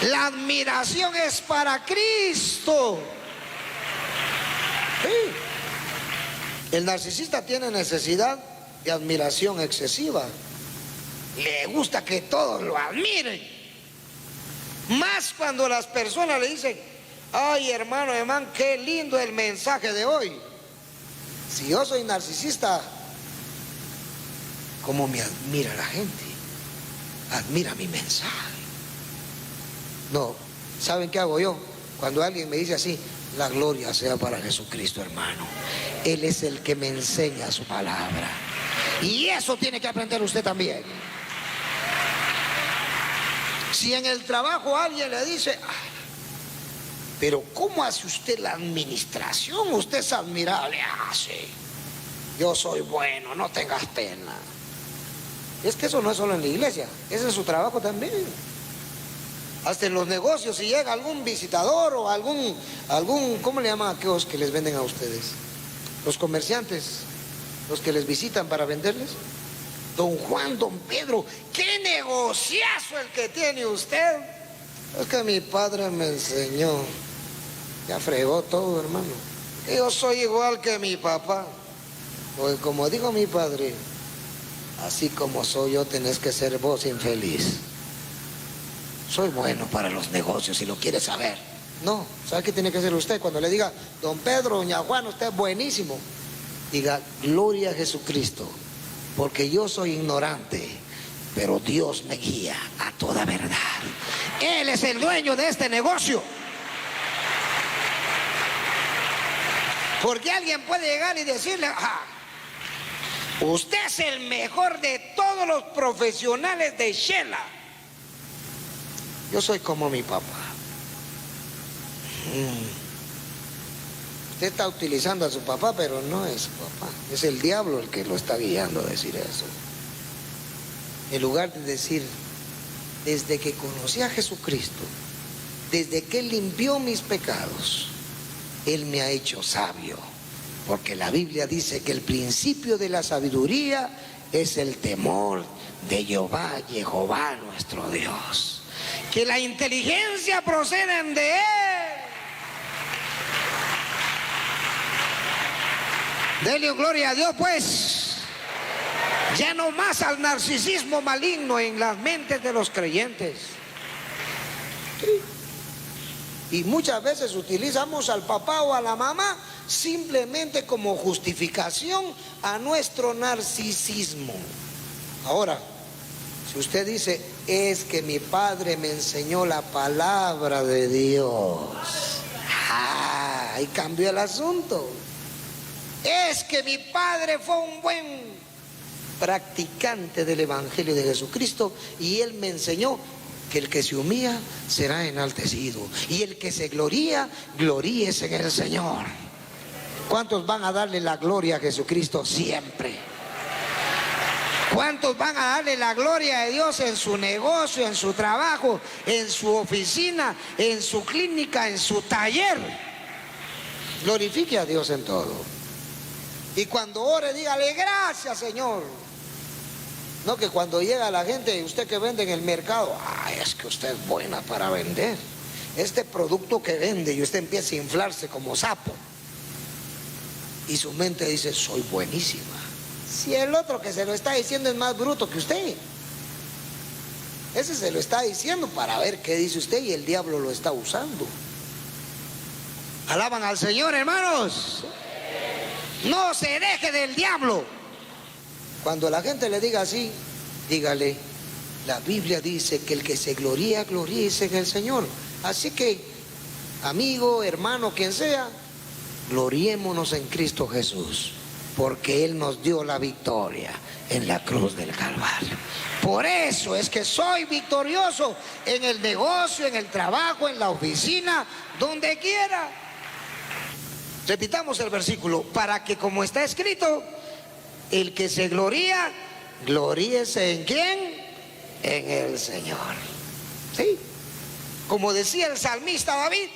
La admiración es para Cristo. Sí. El narcisista tiene necesidad de admiración excesiva. Le gusta que todos lo admiren. Más cuando las personas le dicen: ay, hermano, qué lindo el mensaje de hoy. Si yo soy narcisista, ¿cómo me admira la gente? Admira mi mensaje. No, ¿saben qué hago yo? Cuando alguien me dice así: la gloria sea para Jesucristo, hermano. Él es el que me enseña su palabra. Y eso tiene que aprender usted también. Si en el trabajo alguien le dice: ay, pero ¿cómo hace usted la administración? Usted es admirable. Sí. Yo soy bueno, no tengas pena. Es que eso no es solo en la iglesia, ese es su trabajo también. Hasta en los negocios, si llega algún visitador o algún, ¿cómo le llaman a aquellos que les venden a ustedes? Los comerciantes, los que les visitan para venderles. Don Juan, don Pedro, qué negociazo el que tiene usted. Es que mi padre me enseñó. Ya fregó todo, hermano. Yo soy igual que mi papá. Porque como dijo mi padre, así como soy yo, tenés que ser vos infeliz. Soy bueno para los negocios, si lo quiere saber. No, ¿sabe qué tiene que hacer usted? Cuando le diga, don Pedro, doña Juan, usted es buenísimo. Diga, gloria a Jesucristo, porque yo soy ignorante, pero Dios me guía a toda verdad. Él es el dueño de este negocio. Porque alguien puede llegar y decirle, usted es el mejor de todos los profesionales de Shela. Yo soy como mi papá. Usted está utilizando a su papá, pero no es su papá. Es el diablo el que lo está guiando a decir eso. En lugar de decir, desde que conocí a Jesucristo, desde que Él limpió mis pecados, Él me ha hecho sabio. Porque la Biblia dice que el principio de la sabiduría es el temor de Jehová nuestro Dios. Que la inteligencia procede de Él. Dele gloria a Dios, pues. Ya no más al narcisismo maligno en las mentes de los creyentes. Sí. Y muchas veces utilizamos al papá o a la mamá simplemente como justificación a nuestro narcisismo. Ahora, si usted dice, es que mi padre me enseñó la palabra de Dios. Ahí cambió el asunto. Es que mi padre fue un buen practicante del Evangelio de Jesucristo y él me enseñó que el que se humilla será enaltecido y el que se gloría, gloríese en el Señor. ¿Cuántos van a darle la gloria a Jesucristo siempre? ¿Cuántos van a darle la gloria a Dios en su negocio, en su trabajo, en su oficina, en su clínica, en su taller? Glorifique a Dios en todo. Y cuando ore, dígale gracias, Señor. No que cuando llega la gente, usted que vende en el mercado, es que usted es buena para vender. Este producto que vende y usted empieza a inflarse como sapo. Y su mente dice, soy buenísima. Si el otro que se lo está diciendo es más bruto que usted. Ese se lo está diciendo para ver qué dice usted y el diablo lo está usando. ¿Alaban al Señor, hermanos? No se deje del diablo. Cuando la gente le diga así, dígale, la Biblia dice que el que se gloría, gloríese en el Señor. Así que, amigo, hermano, quien sea, gloriémonos en Cristo Jesús, porque Él nos dio la victoria en la cruz del Calvario. Por eso es que soy victorioso en el negocio, en el trabajo, en la oficina, donde quiera. Repitamos el versículo, para que como está escrito, el que se gloría, gloríese ¿en quién? En el Señor. ¿Sí? Como decía el salmista David,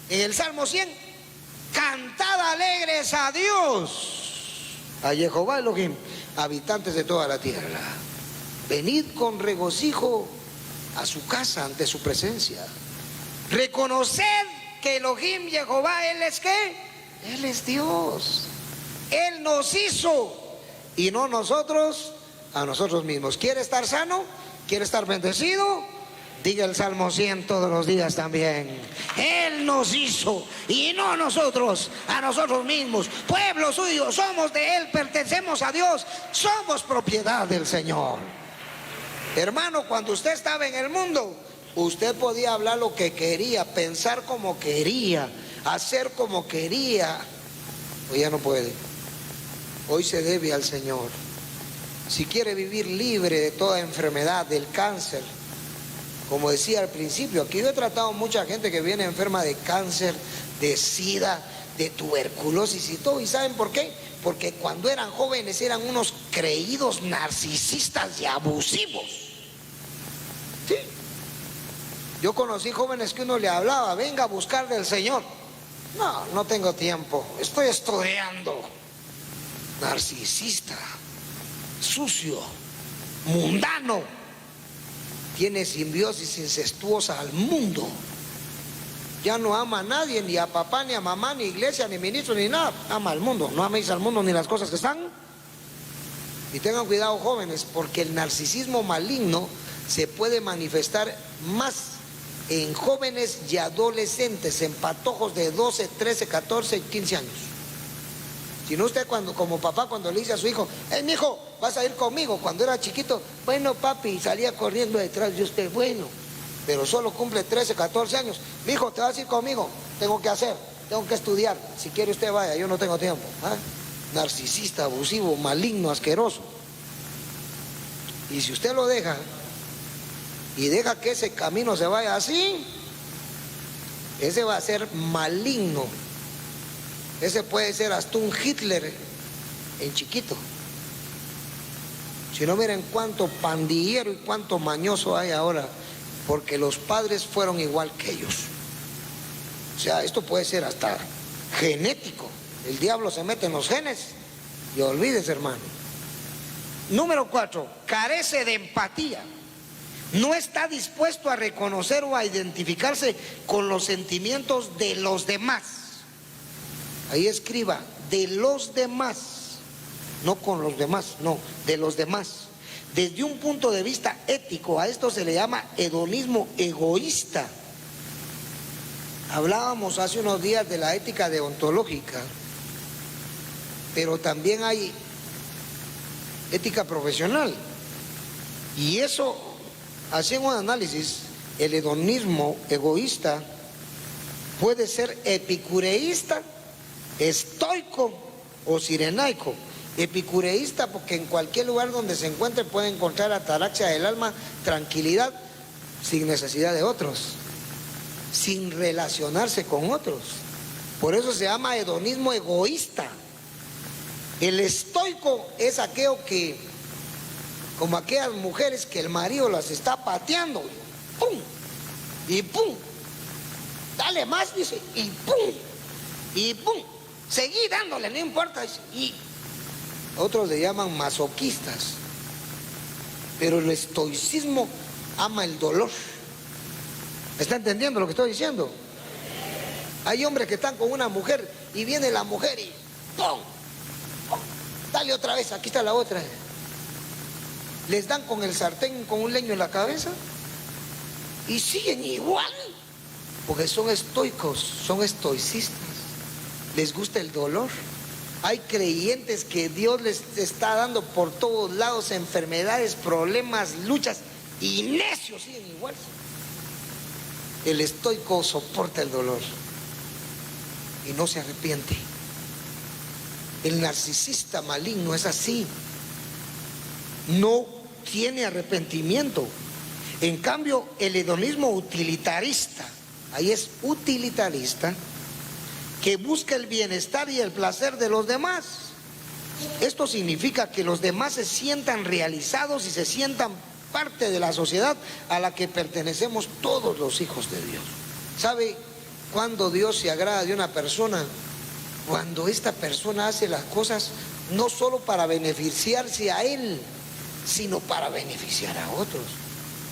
en el Salmo 100, cantad alegres a Dios, a Jehová Elohim, habitantes de toda la tierra. Venid con regocijo a su casa ante su presencia. Reconoced que Elohim, Jehová, Él es ¿qué? Él es Dios. Él nos hizo y no nosotros a nosotros mismos. ¿Quiere estar sano? ¿Quiere estar bendecido? Diga el Salmo 100 todos los días también. Él nos hizo y no nosotros a nosotros mismos. Pueblo suyo, somos de Él, pertenecemos a Dios, somos propiedad del Señor. Hermano, cuando usted estaba en el mundo, usted podía hablar lo que quería, pensar como quería, hacer como quería. Hoy ya no puede. Hoy se debe al Señor. Si quiere vivir libre de toda enfermedad, del cáncer, como decía al principio, aquí yo he tratado mucha gente que viene enferma de cáncer, de sida, de tuberculosis y todo. ¿Y saben por qué? porque cuando eran jóvenes eran unos creídos narcisistas y abusivos. Sí. Yo conocí jóvenes que uno le hablaba, venga a buscar del Señor. No, no tengo tiempo, estoy estudiando. Narcisista, sucio, mundano, tiene simbiosis incestuosa al mundo. Ya no ama a nadie, ni a papá, ni a mamá, ni iglesia, ni ministro, ni nada. Ama al mundo. No améis al mundo ni las cosas que están. Y tengan cuidado, jóvenes, porque el narcisismo maligno se puede manifestar más en jóvenes y adolescentes, en patojos de 12, 13, 14 y 15 años. Si no, usted como papá, cuando le dice a su hijo, hey, mijo, vas a ir conmigo. Cuando era chiquito, bueno, papi, salía corriendo detrás de usted, bueno. Pero solo cumple 13, 14 años. Mijo, te vas a ir conmigo. Tengo que hacer, tengo que estudiar. Si quiere usted vaya, yo no tengo tiempo. ¿Ah? Narcisista, abusivo, maligno, asqueroso. Y si usted lo deja y deja que ese camino se vaya así, ese va a ser maligno. Ese puede ser hasta un Hitler en chiquito. Si no, miren cuánto pandillero y cuánto mañoso hay ahora, porque los padres fueron igual que ellos. O sea, esto puede ser hasta genético. El diablo se mete en los genes y olvídese, hermano. Número 4, carece de empatía. No está dispuesto a reconocer o a identificarse con los sentimientos de los demás. Ahí escriba, de los demás, no con los demás, no, de los demás. Desde un punto de vista ético, a esto se le llama hedonismo egoísta. Hablábamos hace unos días de la ética deontológica, pero también hay ética profesional. Y eso, haciendo un análisis, el hedonismo egoísta puede ser epicureísta, estoico o sirenaico. Epicureísta porque en cualquier lugar donde se encuentre puede encontrar ataraxia del alma, tranquilidad, sin necesidad de otros, sin relacionarse con otros. Por eso se llama hedonismo egoísta. El estoico es aquello que, como aquellas mujeres que el marido las está pateando, ¡pum! Y ¡pum! Dale más, dice, y ¡pum! Y ¡pum! Seguí dándole, no importa. Y otros le llaman masoquistas. Pero el estoicismo ama el dolor. ¿Está entendiendo lo que estoy diciendo? Hay hombres que están con una mujer y viene la mujer y ¡pum! ¡Pum! Dale otra vez, aquí está la otra. Les dan con el sartén, con un leño en la cabeza y siguen igual. Porque son estoicos, son estoicistas. Les gusta el dolor. Hay creyentes que Dios les está dando por todos lados enfermedades, problemas, luchas, y necios siguen igual. El estoico soporta el dolor y no se arrepiente. El narcisista maligno es así. No tiene arrepentimiento. En cambio, el hedonismo utilitarista, ahí es utilitarista, que busca el bienestar y el placer de los demás. Esto significa que los demás se sientan realizados y se sientan parte de la sociedad a la que pertenecemos todos los hijos de Dios. ¿Sabe cuándo Dios se agrada de una persona? Cuando esta persona hace las cosas no solo para beneficiarse a él, sino para beneficiar a otros.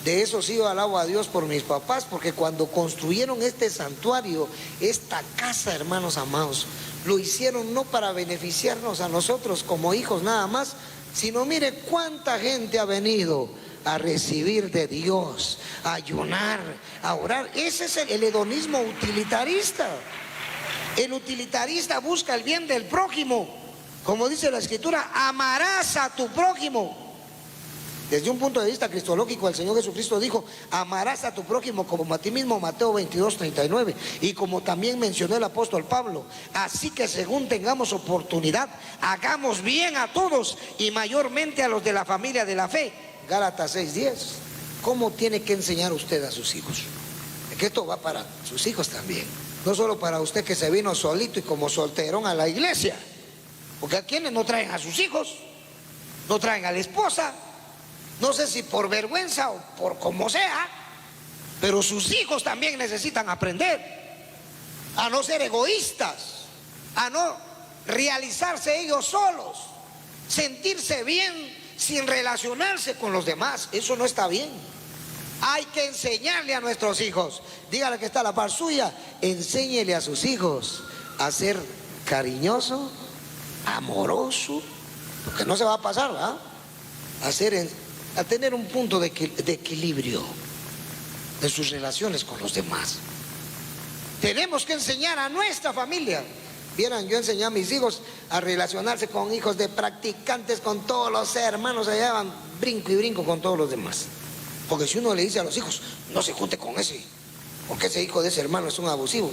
De eso sí yo alabo a Dios por mis papás, porque cuando construyeron este santuario, esta casa, hermanos amados, lo hicieron no para beneficiarnos a nosotros como hijos nada más, sino mire cuánta gente ha venido a recibir de Dios, a ayunar, a orar. Ese es el hedonismo utilitarista. El utilitarista busca el bien del prójimo. Como dice la Escritura, amarás a tu prójimo. Desde un punto de vista cristológico, el Señor Jesucristo dijo, amarás a tu prójimo como a ti mismo, Mateo 22:39. Y como también mencionó el apóstol Pablo, así que según tengamos oportunidad, hagamos bien a todos y mayormente a los de la familia de la fe. Gálatas 6:10. ¿Cómo tiene que enseñar usted a sus hijos? Es que esto va para sus hijos también. No solo para usted que se vino solito y como solterón a la iglesia. Porque a quienes no traen a sus hijos, no traen a la esposa, no sé si por vergüenza o por como sea, pero sus hijos también necesitan aprender a no ser egoístas, a no realizarse ellos solos, sentirse bien sin relacionarse con los demás. Eso no está bien. Hay que enseñarle a nuestros hijos. Dígale que está a la par suya, enséñele a sus hijos a ser cariñoso, amoroso, porque no se va a pasar, ¿verdad? A tener un punto de equilibrio en sus relaciones con los demás. Tenemos que enseñar a nuestra familia. Vieran, yo enseñé a mis hijos a relacionarse con hijos de practicantes, con todos los hermanos, allá van brinco y brinco con todos los demás. Porque si uno le dice a los hijos, no se junte con ese, porque ese hijo de ese hermano es un abusivo,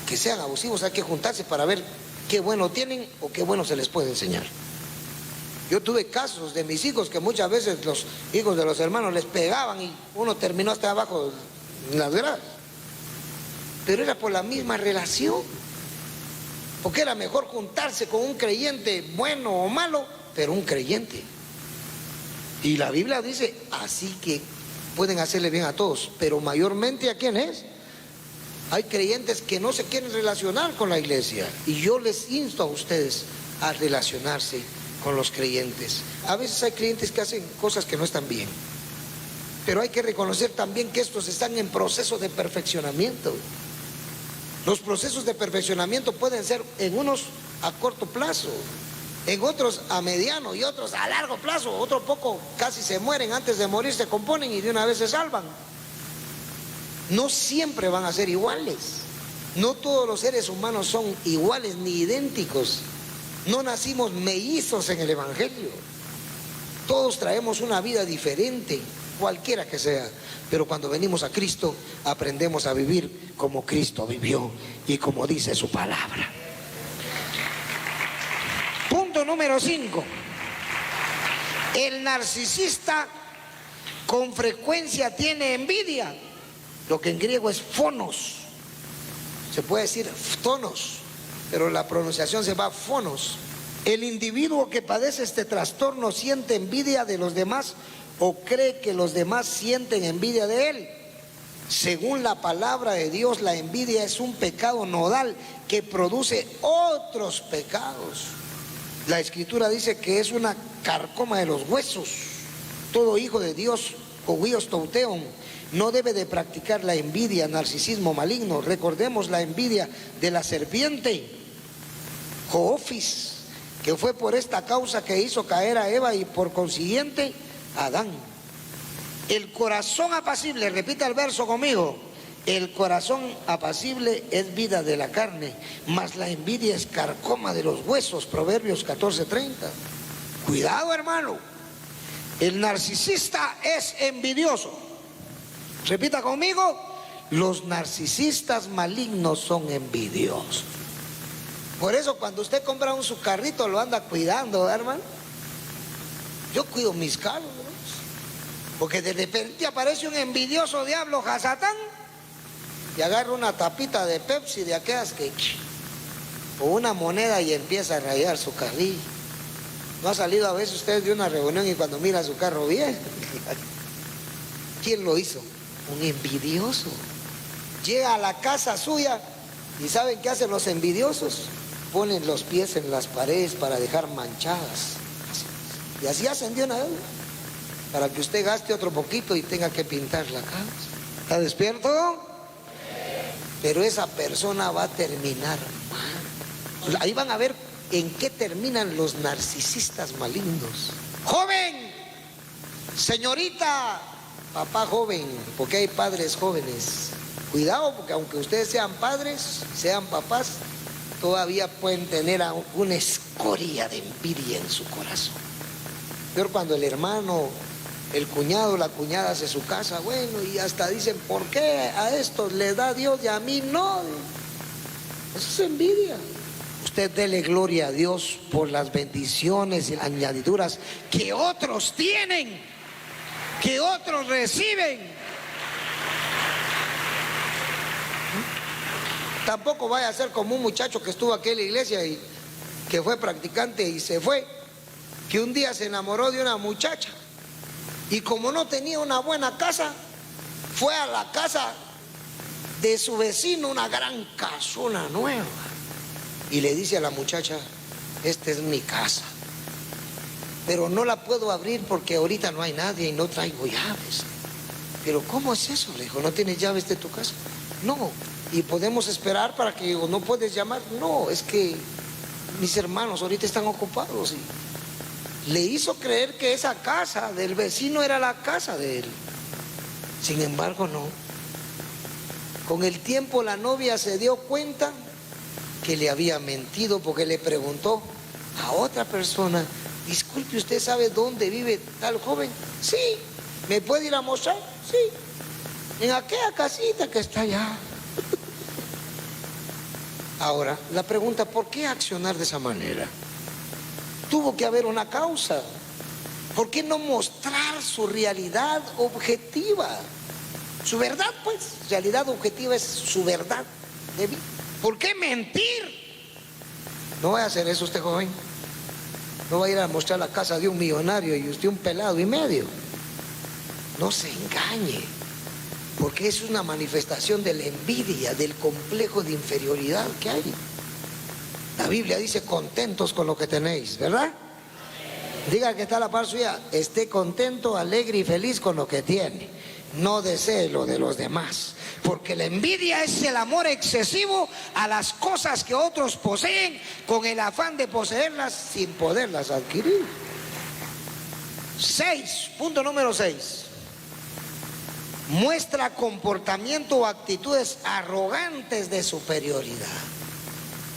que sean abusivos hay que juntarse para ver qué bueno tienen o qué bueno se les puede enseñar. Yo tuve casos de mis hijos que muchas veces los hijos de los hermanos les pegaban y uno terminó hasta abajo en las gradas. Pero era por la misma relación. Porque era mejor juntarse con un creyente bueno o malo, pero un creyente. Y la Biblia dice, así que pueden hacerle bien a todos, pero mayormente ¿a quién es? Hay creyentes que no se quieren relacionar con la iglesia. Y yo les insto a ustedes a relacionarse con los creyentes. A veces hay creyentes que hacen cosas que no están bien. Pero hay que reconocer también que estos están en proceso de perfeccionamiento. Los procesos de perfeccionamiento pueden ser en unos a corto plazo, en otros a mediano y otros a largo plazo. Otro poco casi se mueren, antes de morir se componen y de una vez se salvan. No siempre van a ser iguales. No todos los seres humanos son iguales ni idénticos. No nacimos mellizos en el Evangelio. Todos traemos una vida diferente, cualquiera que sea. Pero cuando venimos a Cristo, aprendemos a vivir como Cristo vivió y como dice su palabra. Punto número 5. El narcisista con frecuencia tiene envidia, lo que en griego es fonos. Se puede decir tonos, pero la pronunciación se va fonos. El individuo que padece este trastorno siente envidia de los demás o cree que los demás sienten envidia de él. Según la palabra de Dios, la envidia es un pecado nodal que produce otros pecados. La Escritura dice que es una carcoma de los huesos. Todo hijo de Dios, huios touteon, no debe de practicar la envidia, narcisismo maligno. Recordemos la envidia de la serpiente, Joofis, que fue por esta causa que hizo caer a Eva y por consiguiente a Adán. El corazón apacible, repita el verso conmigo, el corazón apacible es vida de la carne, mas la envidia es carcoma de los huesos, Proverbios 14:30. Cuidado, hermano, el narcisista es envidioso. Repita conmigo, los narcisistas malignos son envidiosos. Por eso cuando usted compra su carrito lo anda cuidando, hermano. Yo cuido mis carros, ¿no? Porque de repente aparece un envidioso diablo Hasatán y agarra una tapita de Pepsi de aquellas que o una moneda y empieza a rayar su carrillo. ¿No ha salido a veces usted de una reunión y cuando mira su carro bien? ¿Quién lo hizo? Un envidioso. Llega a la casa suya y ¿saben qué hacen los envidiosos? Ponen los pies en las paredes para dejar manchadas. Y así hacen de una vez, para que usted gaste otro poquito y tenga que pintar la casa. ¿Está despierto? Pero esa persona va a terminar mal. Ahí van a ver en qué terminan los narcisistas malignos. ¡Joven! Señorita, papá joven, porque hay padres jóvenes. Cuidado, porque aunque ustedes sean padres, sean papás, todavía pueden tener una escoria de envidia en su corazón. Peor cuando el hermano, el cuñado, la cuñada hace su casa, bueno, y hasta dicen, ¿por qué a estos le da Dios y a mí no? Eso es envidia. Usted dele gloria a Dios por las bendiciones y añadiduras que otros tienen, que otros reciben. Tampoco vaya a ser como un muchacho que estuvo aquí en la iglesia y que fue practicante y se fue, que un día se enamoró de una muchacha y como no tenía una buena casa, fue a la casa de su vecino, una gran casona nueva, y le dice a la muchacha: esta es mi casa, pero no la puedo abrir porque ahorita no hay nadie y no traigo llaves. Pero ¿cómo es eso? Le dijo: ¿no tienes llaves de tu casa? No. ¿Y podemos esperar para que no puedes llamar? No, es que mis hermanos ahorita están ocupados. Y le hizo creer que esa casa del vecino era la casa de él. Sin embargo, no. Con el tiempo la novia se dio cuenta que le había mentido, porque le preguntó a otra persona: disculpe, ¿usted sabe dónde vive tal joven? Sí. ¿Me puede ir a mostrar? Sí. En aquella casita que está allá. Ahora, la pregunta: ¿por qué accionar de esa manera? Tuvo que haber una causa. ¿Por qué no mostrar su realidad objetiva? Su verdad, pues, realidad objetiva es su verdad de vida. ¿Por qué mentir? No vaya a hacer eso usted, joven. No va a ir a mostrar la casa de un millonario y usted un pelado y medio. No se engañe, porque es una manifestación de la envidia, del complejo de inferioridad que hay. La Biblia dice: contentos con lo que tenéis, ¿verdad? Diga que está a la par suya: esté contento, alegre y feliz con lo que tiene. No desee lo de los demás, porque la envidia es el amor excesivo a las cosas que otros poseen, con el afán de poseerlas sin poderlas adquirir. 6, punto número 6. Muestra comportamiento o actitudes arrogantes de superioridad.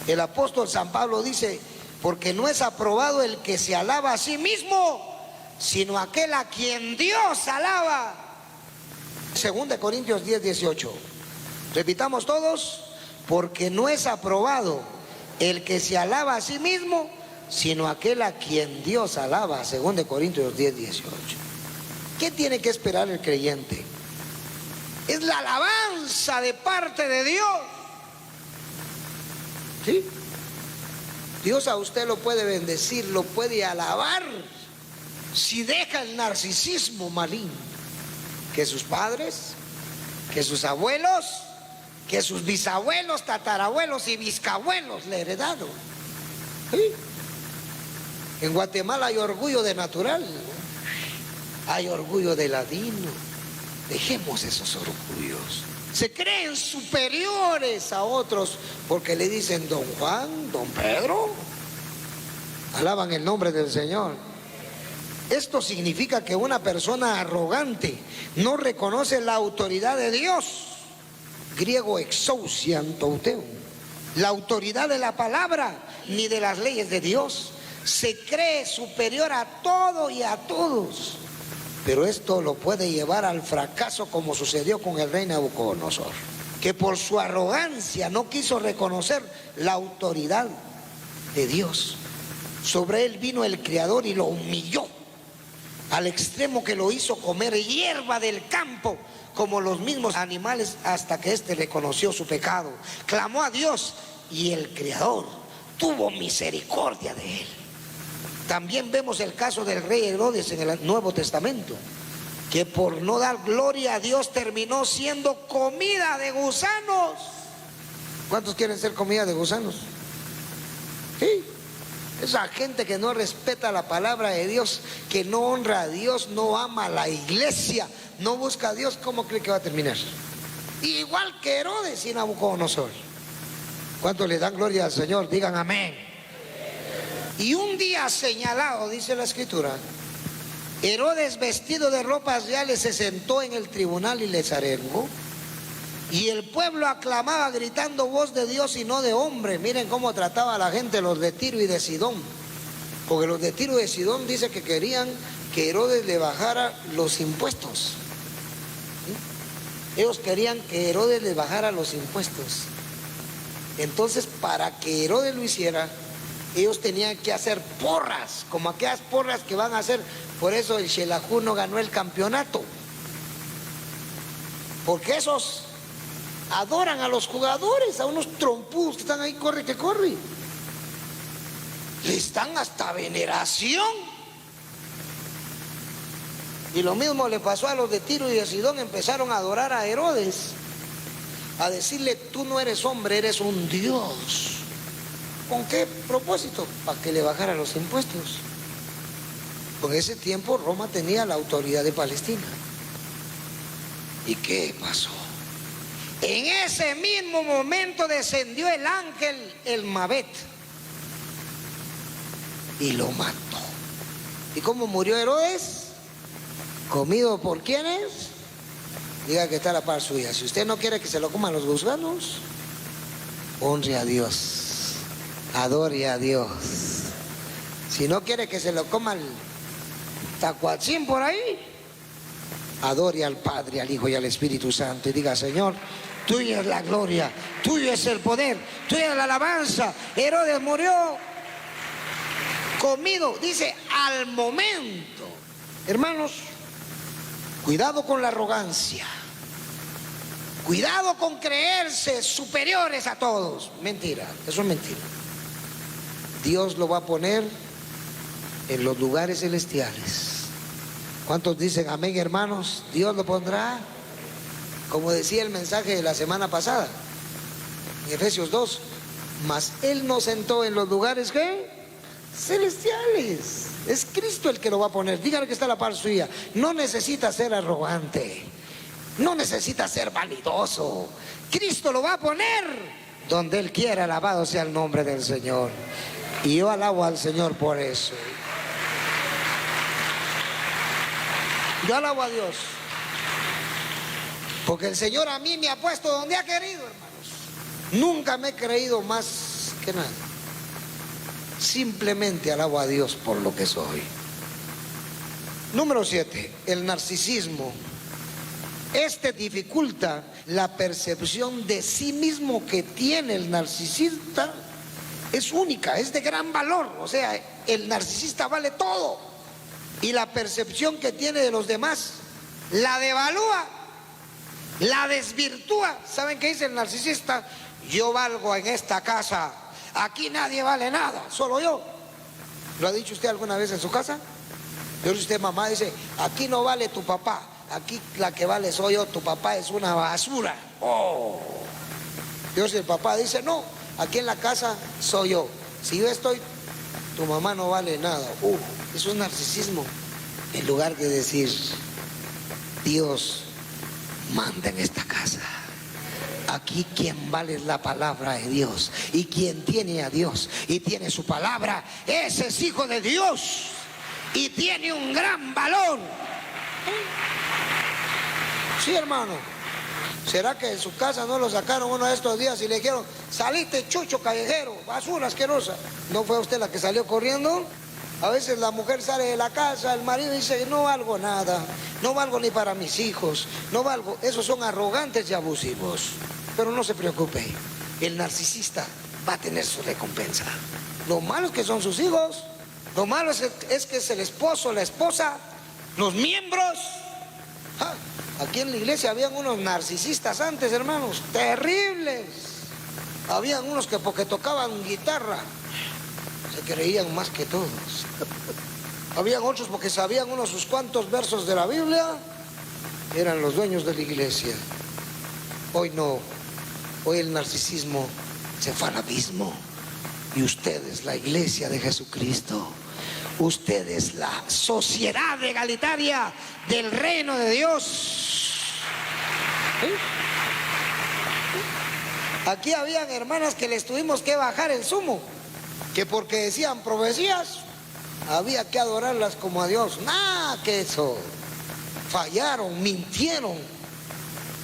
El apóstol San Pablo dice: porque no es aprobado el que se alaba a sí mismo, sino aquel a quien Dios alaba. 2 Corintios 10, 18. Repitamos todos: porque no es aprobado el que se alaba a sí mismo, sino aquel a quien Dios alaba. 2 Corintios 10, 18. ¿Qué tiene que esperar el creyente? Es la alabanza de parte de Dios. ¿Sí? Dios a usted lo puede bendecir, lo puede alabar, si deja el narcisismo maligno que sus padres, que sus abuelos, que sus bisabuelos, tatarabuelos y bisabuelos le heredaron. ¿Sí? En Guatemala hay orgullo de natural, hay orgullo de ladino. Dejemos esos orgullos. Se creen superiores a otros porque le dicen don Juan, don Pedro. Alaban el nombre del Señor. Esto significa que una persona arrogante no reconoce la autoridad de Dios. Griego exousian touteum. La autoridad de la palabra ni de las leyes de Dios. Se cree superior a todo y a todos. Pero esto lo puede llevar al fracaso, como sucedió con el rey Nabucodonosor, que por su arrogancia no quiso reconocer la autoridad de Dios. Sobre él vino el Creador y lo humilló, al extremo que lo hizo comer hierba del campo como los mismos animales, hasta que éste reconoció su pecado. Clamó a Dios y el Creador tuvo misericordia de él. También vemos el caso del rey Herodes en el Nuevo Testamento, que por no dar gloria a Dios terminó siendo comida de gusanos. ¿Cuántos quieren ser comida de gusanos? Sí. Esa gente que no respeta la palabra de Dios, que no honra a Dios, no ama a la iglesia, no busca a Dios, ¿cómo cree que va a terminar? Igual que Herodes y Nabucodonosor. ¿Cuántos le dan gloria al Señor? Digan amén. Y un día señalado, dice la Escritura, Herodes, vestido de ropas reales, se sentó en el tribunal y les arengó. Y el pueblo aclamaba gritando: voz de Dios y no de hombre. Miren cómo trataba a la gente los de Tiro y de Sidón. Porque los de Tiro y de Sidón dice que querían que Herodes le bajara los impuestos. ¿Sí? Ellos querían que Herodes les bajara los impuestos. Entonces, para que Herodes lo hiciera, ellos tenían que hacer porras, como aquellas porras que van a hacer. Por eso el Xelajú no ganó el campeonato, porque esos adoran a los jugadores, a unos trompudos que están ahí, corre que corre. Les dan hasta veneración. Y lo mismo le pasó a los de Tiro y de Sidón. Empezaron a adorar a Herodes, a decirle: tú no eres hombre, eres un dios. ¿Con qué propósito? Para que le bajaran los impuestos. Por ese tiempo Roma tenía la autoridad de Palestina. ¿Y qué pasó? En ese mismo momento descendió el ángel, el Mabet, y lo mató. ¿Y cómo murió Herodes? ¿Comido por quiénes? Diga que está a la par suya. Si usted no quiere que se lo coman los gusanos, honre a Dios, adore a Dios. Si no quiere que se lo coma el tacuachín por ahí, adore al Padre, al Hijo y al Espíritu Santo y diga: Señor, tuya es la gloria, tuyo es el poder, tuya es la alabanza. Herodes murió comido, dice, al momento. Hermanos, cuidado con la arrogancia, cuidado con creerse superiores a todos. Mentira, eso es mentira. Dios lo va a poner en los lugares celestiales. ¿Cuántos dicen amén, hermanos? Dios lo pondrá, como decía el mensaje de la semana pasada, en Efesios 2, mas Él nos sentó en los lugares, ¿qué? Celestiales. Es Cristo el que lo va a poner. Dígale que está a la par suya. No necesita ser arrogante, no necesita ser vanidoso. Cristo lo va a poner donde Él quiera. Alabado sea el nombre del Señor. Y yo alabo al Señor por eso. Yo alabo a Dios, porque el Señor a mí me ha puesto donde ha querido, hermanos. Nunca me he creído más que nada. Simplemente alabo a Dios por lo que soy. Número 7, el narcisismo. Este dificulta la percepción de sí mismo que tiene el narcisista. Es única, es de gran valor. O sea, el narcisista vale todo. Y la percepción que tiene de los demás la devalúa, la desvirtúa. ¿Saben qué dice el narcisista? Yo valgo en esta casa, aquí nadie vale nada, solo yo. ¿Lo ha dicho usted alguna vez en su casa? Yo, si usted, mamá, dice: aquí no vale tu papá, aquí la que vale soy yo, tu papá es una basura. Oh. Dios, el papá dice: no, aquí en la casa soy yo, si yo estoy, tu mamá no vale nada. Eso es narcisismo. En lugar de decir: Dios manda en esta casa, aquí quien vale es la palabra de Dios, y quien tiene a Dios y tiene su palabra, ese es hijo de Dios y tiene un gran valor. Sí, hermano. ¿Será que en su casa no lo sacaron uno de estos días y le dijeron: saliste, chucho callejero, basura asquerosa? ¿No fue usted la que salió corriendo? A veces la mujer sale de la casa, el marido dice: no valgo nada, no valgo ni para mis hijos, no valgo. Esos son arrogantes y abusivos. Pero no se preocupe, el narcisista va a tener su recompensa. Lo malo es que son sus hijos, lo malo es que es el esposo, la esposa, los miembros. Aquí en la iglesia habían unos narcisistas antes, hermanos, terribles. Habían unos que porque tocaban guitarra se creían más que todos. Habían otros porque sabían unos sus cuantos versos de la Biblia, eran los dueños de la iglesia. Hoy no, hoy el narcisismo se fue al abismo. Y ustedes, la iglesia de Jesucristo, ustedes, la sociedad egalitaria del reino de Dios. Aquí habían hermanas que les tuvimos que bajar el sumo, que porque decían profecías había que adorarlas como a Dios. Nada que eso. Fallaron, mintieron,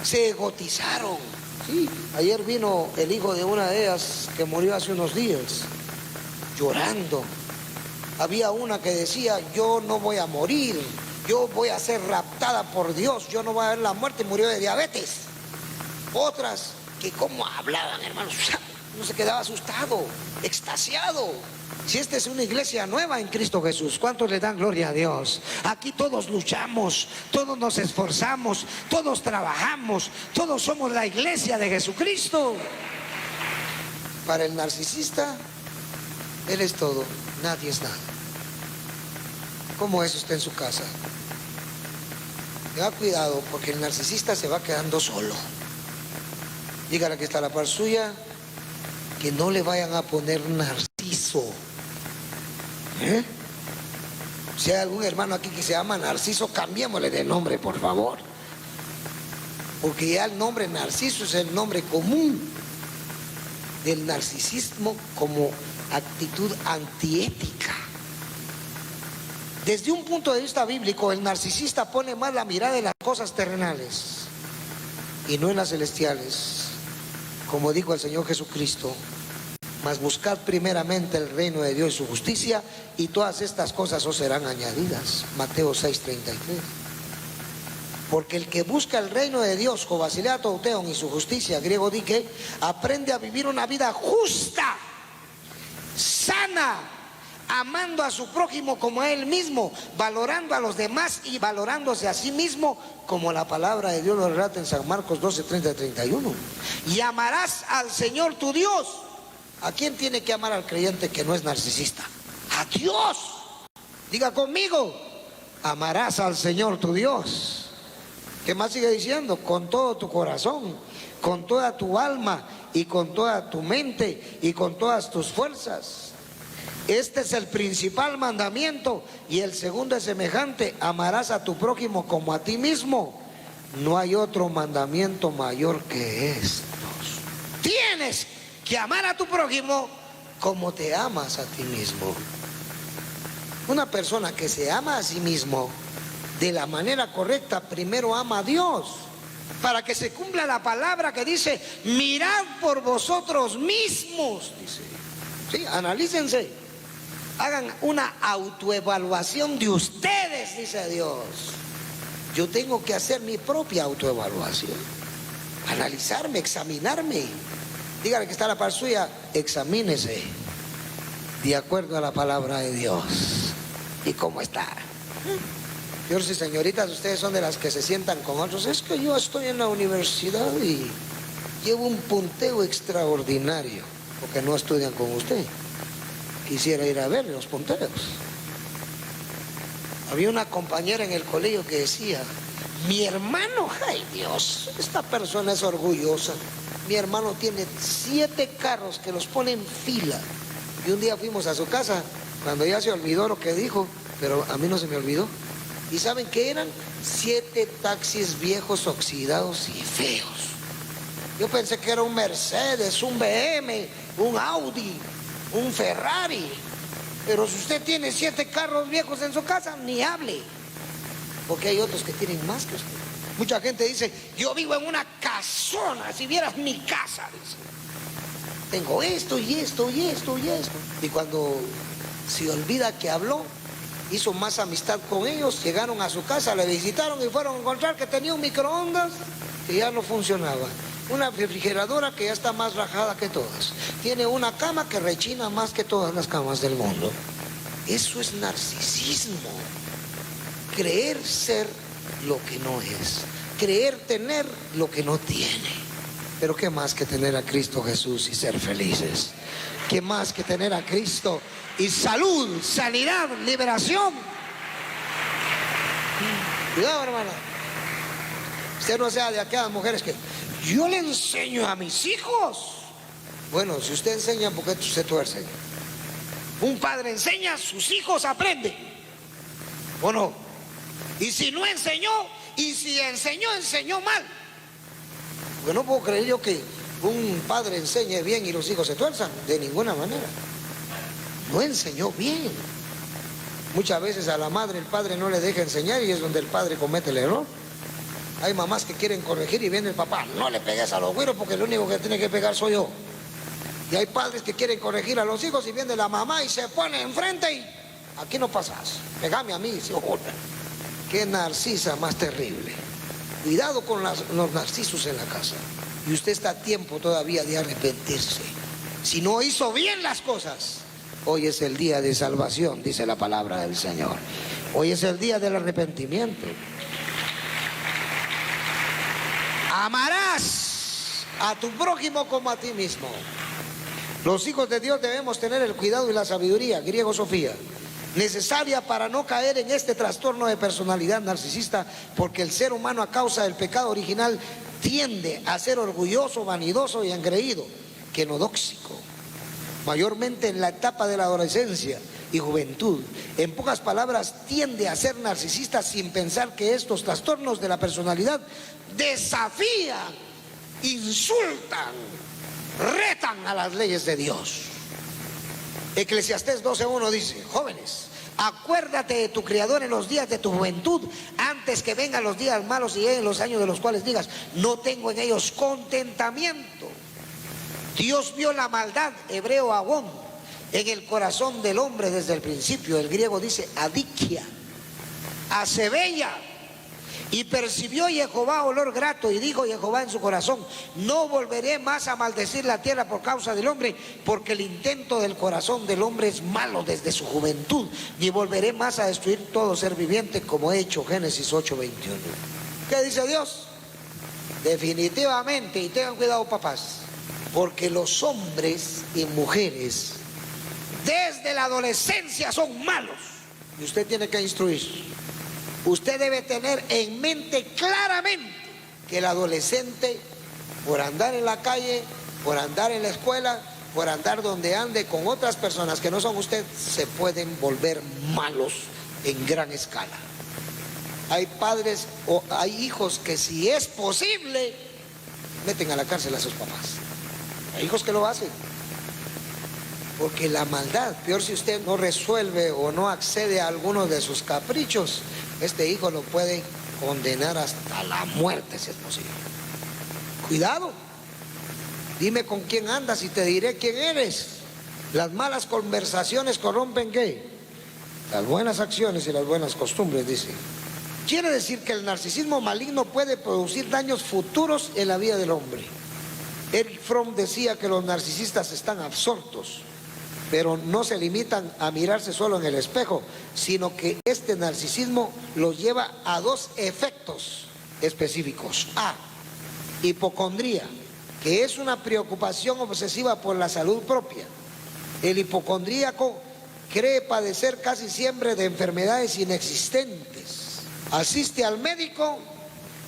se egotizaron. Sí, ayer vino el hijo de una de ellas que murió hace unos días, llorando. Había una que decía: yo no voy a morir, yo voy a ser raptada por Dios, yo no voy a ver la muerte, y murió de diabetes. Otras que cómo hablaban, hermanos, uno se quedaba asustado, extasiado. Si esta es una iglesia nueva en Cristo Jesús, ¿cuántos le dan gloria a Dios? Aquí todos luchamos, todos nos esforzamos, todos trabajamos, todos somos la iglesia de Jesucristo. Para el narcisista, Él es todo, nadie es nada. ¿Cómo es usted en su casa? Tenga cuidado porque el narcisista se va quedando solo. Dígale que está a la par suya, que no le vayan a poner Narciso. Si hay algún hermano aquí que se llama Narciso, cambiémosle de nombre, por favor. Porque ya el nombre Narciso es el nombre común del narcisismo como actitud antiética. Desde un punto de vista bíblico, el narcisista pone más la mirada en las cosas terrenales y no en las celestiales. Como dijo el Señor Jesucristo, mas buscad primeramente el reino de Dios y su justicia, y todas estas cosas os serán añadidas. Mateo 6:33. Porque el que busca el reino de Dios, Jobasileia Touteon, y su justicia, griego dique, aprende a vivir una vida justa, sana, amando a su prójimo como a él mismo, valorando a los demás y valorándose a sí mismo, como la palabra de Dios lo relata en San Marcos 12:30-31. Y amarás al Señor tu Dios. ¿A quién tiene que amar al creyente que no es narcisista? ¡A Dios! Diga conmigo, amarás al Señor tu Dios. ¿Qué más sigue diciendo? Con todo tu corazón, con toda tu alma y con toda tu mente y con todas tus fuerzas. Este es el principal mandamiento, y el segundo es semejante: amarás a tu prójimo como a ti mismo. No hay otro mandamiento mayor que estos. Tienes que amar a tu prójimo como te amas a ti mismo. Una persona que se ama a sí mismo de la manera correcta, primero ama a Dios, para que se cumpla la palabra que dice: mirad por vosotros mismos, dice. Sí, analícense. Hagan una autoevaluación de ustedes, dice Dios. Yo tengo que hacer mi propia autoevaluación, analizarme, examinarme. Dígale que está a la par suya, examínese de acuerdo a la palabra de Dios. ¿Y cómo está? Señores y señoritas, ustedes son de las que se sientan con otros. Es que yo estoy en la universidad y llevo un punteo extraordinario, porque no estudian con usted. Quisiera ir a ver los punteos. Había una compañera en el colegio que decía: mi hermano, ay Dios, esta persona es orgullosa. Mi hermano tiene 7 carros que los pone en fila. Y un día fuimos a su casa, cuando ya se olvidó lo que dijo, pero a mí no se me olvidó. ¿Y saben qué eran? 7 taxis viejos, oxidados y feos. Yo pensé que era un Mercedes, un BM, un Audi, un Ferrari. Pero si usted tiene 7 carros viejos en su casa, ni hable, porque hay otros que tienen más que usted. Mucha gente dice: yo vivo en una casona, si vieras mi casa, dice. Tengo esto y esto y esto y esto. Y cuando se olvida que habló, hizo más amistad con ellos, llegaron a su casa, le visitaron y fueron a encontrar que tenía un microondas que ya no funcionaba, una refrigeradora que ya está más rajada que todas, tiene una cama que rechina más que todas las camas del mundo. Eso es narcisismo. Creer ser lo que no es, creer tener lo que no tiene. Pero qué más que tener a Cristo Jesús y ser felices. Qué más que tener a Cristo y salud, sanidad, liberación. Cuidado, hermana. Usted no sea de aquellas mujeres que yo le enseño a mis hijos. Bueno, si usted enseña, ¿por qué se tuerce? Un padre enseña, sus hijos aprenden, ¿o no? Y si no enseñó, y si enseñó, enseñó mal. Porque no puedo creer yo que un padre enseñe bien y los hijos se tuerzan, de ninguna manera. No enseñó bien. Muchas veces a la madre el padre no le deja enseñar y es donde el padre comete el error. Hay mamás que quieren corregir y viene el papá: no le pegues a los güeros porque el único que tiene que pegar soy yo. Y hay padres que quieren corregir a los hijos y viene la mamá y se pone enfrente y: aquí no pasas, pegame a mí, se oculta. Qué narcisa más terrible. Cuidado con los narcisos en la casa. Y usted está a tiempo todavía de arrepentirse. Si no hizo bien las cosas, hoy es el día de salvación, dice la palabra del Señor. Hoy es el día del arrepentimiento. Amarás a tu prójimo como a ti mismo. Los hijos de Dios debemos tener el cuidado y la sabiduría, griego Sofía, necesaria para no caer en este trastorno de personalidad narcisista, porque el ser humano a causa del pecado original tiende a ser orgulloso, vanidoso y engreído, quenodóxico, mayormente en la etapa de la adolescencia y juventud. En pocas palabras, tiende a ser narcisista sin pensar que estos trastornos de la personalidad desafían, insultan, retan a las leyes de Dios. Eclesiastés 12:1 dice: jóvenes, acuérdate de tu Creador en los días de tu juventud, antes que vengan los días malos y lleguen los años de los cuales digas, no tengo en ellos contentamiento. Dios vio la maldad, hebreo agón, en el corazón del hombre desde el principio. El griego dice adikia, acebella. Y percibió Jehová olor grato, y dijo Jehová en su corazón: no volveré más a maldecir la tierra por causa del hombre, porque el intento del corazón del hombre es malo desde su juventud, ni volveré más a destruir todo ser viviente como he hecho. Génesis 8:21. ¿Qué dice Dios? Definitivamente, y tengan cuidado papás, porque los hombres y mujeres desde la adolescencia son malos, y usted tiene que instruir. Usted debe tener en mente claramente que el adolescente, por andar en la calle, por andar en la escuela, por andar donde ande con otras personas que no son usted, se pueden volver malos en gran escala. Hay padres o hay hijos que, si es posible, meten a la cárcel a sus papás. Hay hijos que lo hacen. Porque la maldad, peor si usted no resuelve o no accede a algunos de sus caprichos, este hijo lo puede condenar hasta la muerte si es posible. Cuidado, dime con quién andas y te diré quién eres. Las malas conversaciones corrompen ¿qué? Las buenas acciones y las buenas costumbres, dice. Quiere decir que el narcisismo maligno puede producir daños futuros en la vida del hombre. Eric Fromm decía que los narcisistas están absortos, pero no se limitan a mirarse solo en el espejo, sino que este narcisismo los lleva a dos efectos específicos. A, hipocondría, que es una preocupación obsesiva por la salud propia. El hipocondríaco cree padecer casi siempre de enfermedades inexistentes. Asiste al médico,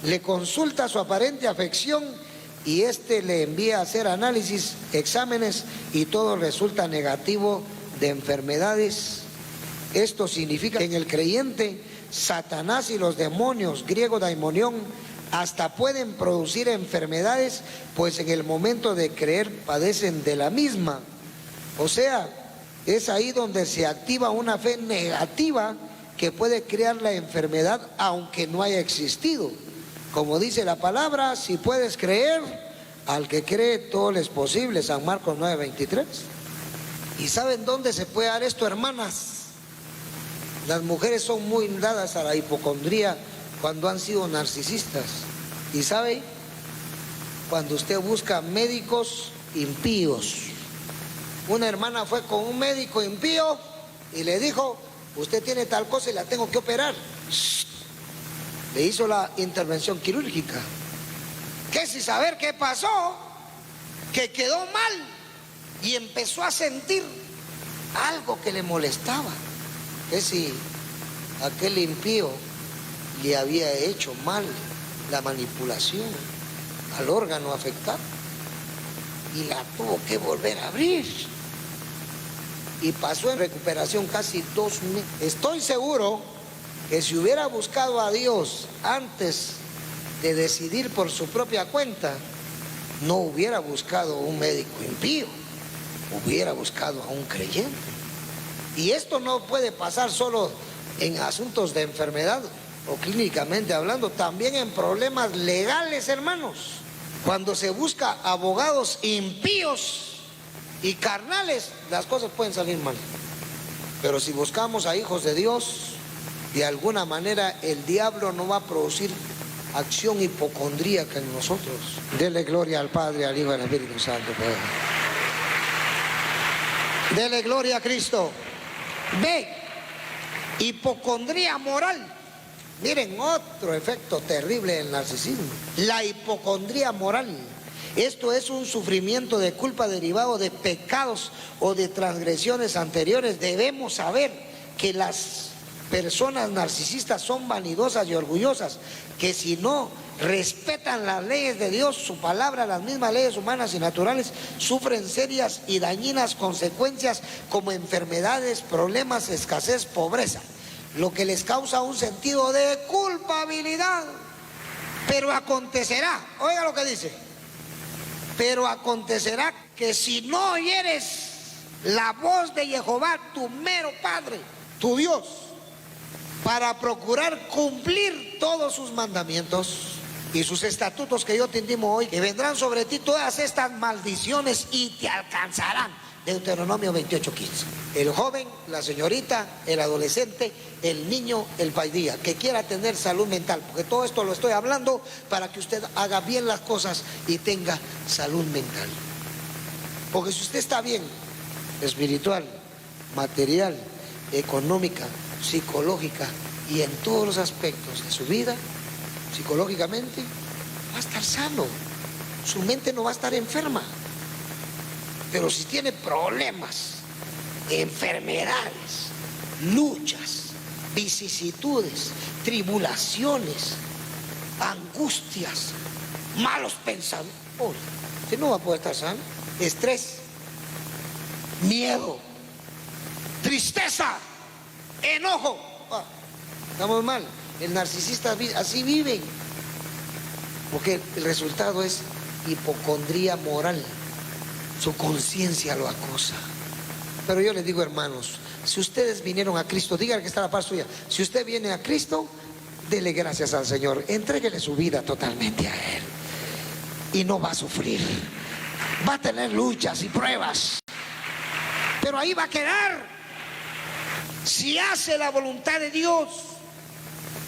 le consulta su aparente afección y este le envía a hacer análisis, exámenes, y todo resulta negativo de enfermedades. Esto significa que en el creyente, Satanás y los demonios, griego daimonión, hasta pueden producir enfermedades, pues en el momento de creer padecen de la misma. O sea, es ahí donde se activa una fe negativa que puede crear la enfermedad aunque no haya existido. Como dice la palabra, si puedes creer, al que cree todo le es posible, San Marcos 9:23. ¿Y saben dónde se puede dar esto, hermanas? Las mujeres son muy dadas a la hipocondría cuando han sido narcisistas. ¿Y sabe? Cuando usted busca médicos impíos. Una hermana fue con un médico impío y le dijo: usted tiene tal cosa y la tengo que operar. Le hizo la intervención quirúrgica. Que sin saber qué pasó, que quedó mal y empezó a sentir algo que le molestaba. Que si aquel impío le había hecho mal la manipulación al órgano afectado y la tuvo que volver a abrir. Y pasó en recuperación casi 2 meses. Estoy seguro que si hubiera buscado a Dios antes de decidir por su propia cuenta, no hubiera buscado un médico impío, hubiera buscado a un creyente. Y esto no puede pasar solo en asuntos de enfermedad o clínicamente hablando, también en problemas legales, hermanos. Cuando se busca abogados impíos y carnales, las cosas pueden salir mal. Pero si buscamos a hijos de Dios, de alguna manera el diablo no va a producir acción hipocondríaca en nosotros. Dele gloria al Padre, al Hijo y al Espíritu Santo. Dele gloria a Cristo. B, hipocondría moral. Miren, otro efecto terrible del narcisismo: la hipocondría moral. Esto es un sufrimiento de culpa derivado de pecados o de transgresiones anteriores. Debemos saber que las personas narcisistas son vanidosas y orgullosas, que si no respetan las leyes de Dios, su palabra, las mismas leyes humanas y naturales, sufren serias y dañinas consecuencias como enfermedades, problemas, escasez, pobreza, lo que les causa un sentido de culpabilidad. Pero acontecerá, oiga lo que dice, pero acontecerá que si no oyeres la voz de Jehová, tu mero Padre, tu Dios, para procurar cumplir todos sus mandamientos y sus estatutos que yo te intimo hoy, que vendrán sobre ti todas estas maldiciones y te alcanzarán. Deuteronomio 28:15. El joven, la señorita, el adolescente, el niño, el paidía, que quiera tener salud mental, porque todo esto lo estoy hablando para que usted haga bien las cosas y tenga salud mental. Porque si usted está bien, espiritual, material, económica, psicológica y en todos los aspectos de su vida, psicológicamente, va a estar sano. Su mente no va a estar enferma. Pero si tiene problemas, enfermedades, luchas, vicisitudes, tribulaciones, angustias, malos pensamientos, usted no va a poder estar sano. Estrés, miedo, tristeza, enojo. Estamos mal. El narcisista así vive, porque el resultado es hipocondría moral. Su conciencia lo acosa. Pero yo les digo, hermanos, si ustedes vinieron a Cristo, díganle que está a la par suya. Si usted viene a Cristo, dele gracias al Señor, entréguele su vida totalmente a Él y no va a sufrir. Va a tener luchas y pruebas, pero ahí va a quedar si hace la voluntad de Dios.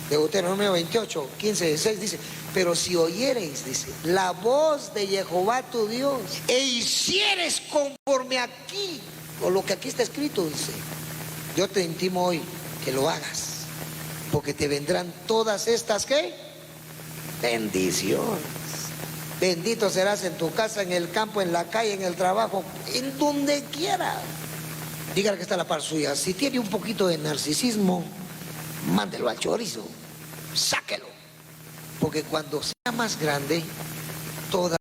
Deuteronomio 28:15-16 dice: pero si oyereis, dice, la voz de Jehová tu Dios, e hicieres conforme aquí, o lo que aquí está escrito, dice, yo te intimo hoy que lo hagas, porque te vendrán todas estas, ¿qué? Bendiciones. Bendito serás en tu casa, en el campo, en la calle, en el trabajo, en donde quiera. Dígale que está a la par suya. Si tiene un poquito de narcisismo, mándelo al chorizo, sáquelo. Porque cuando sea más grande, toda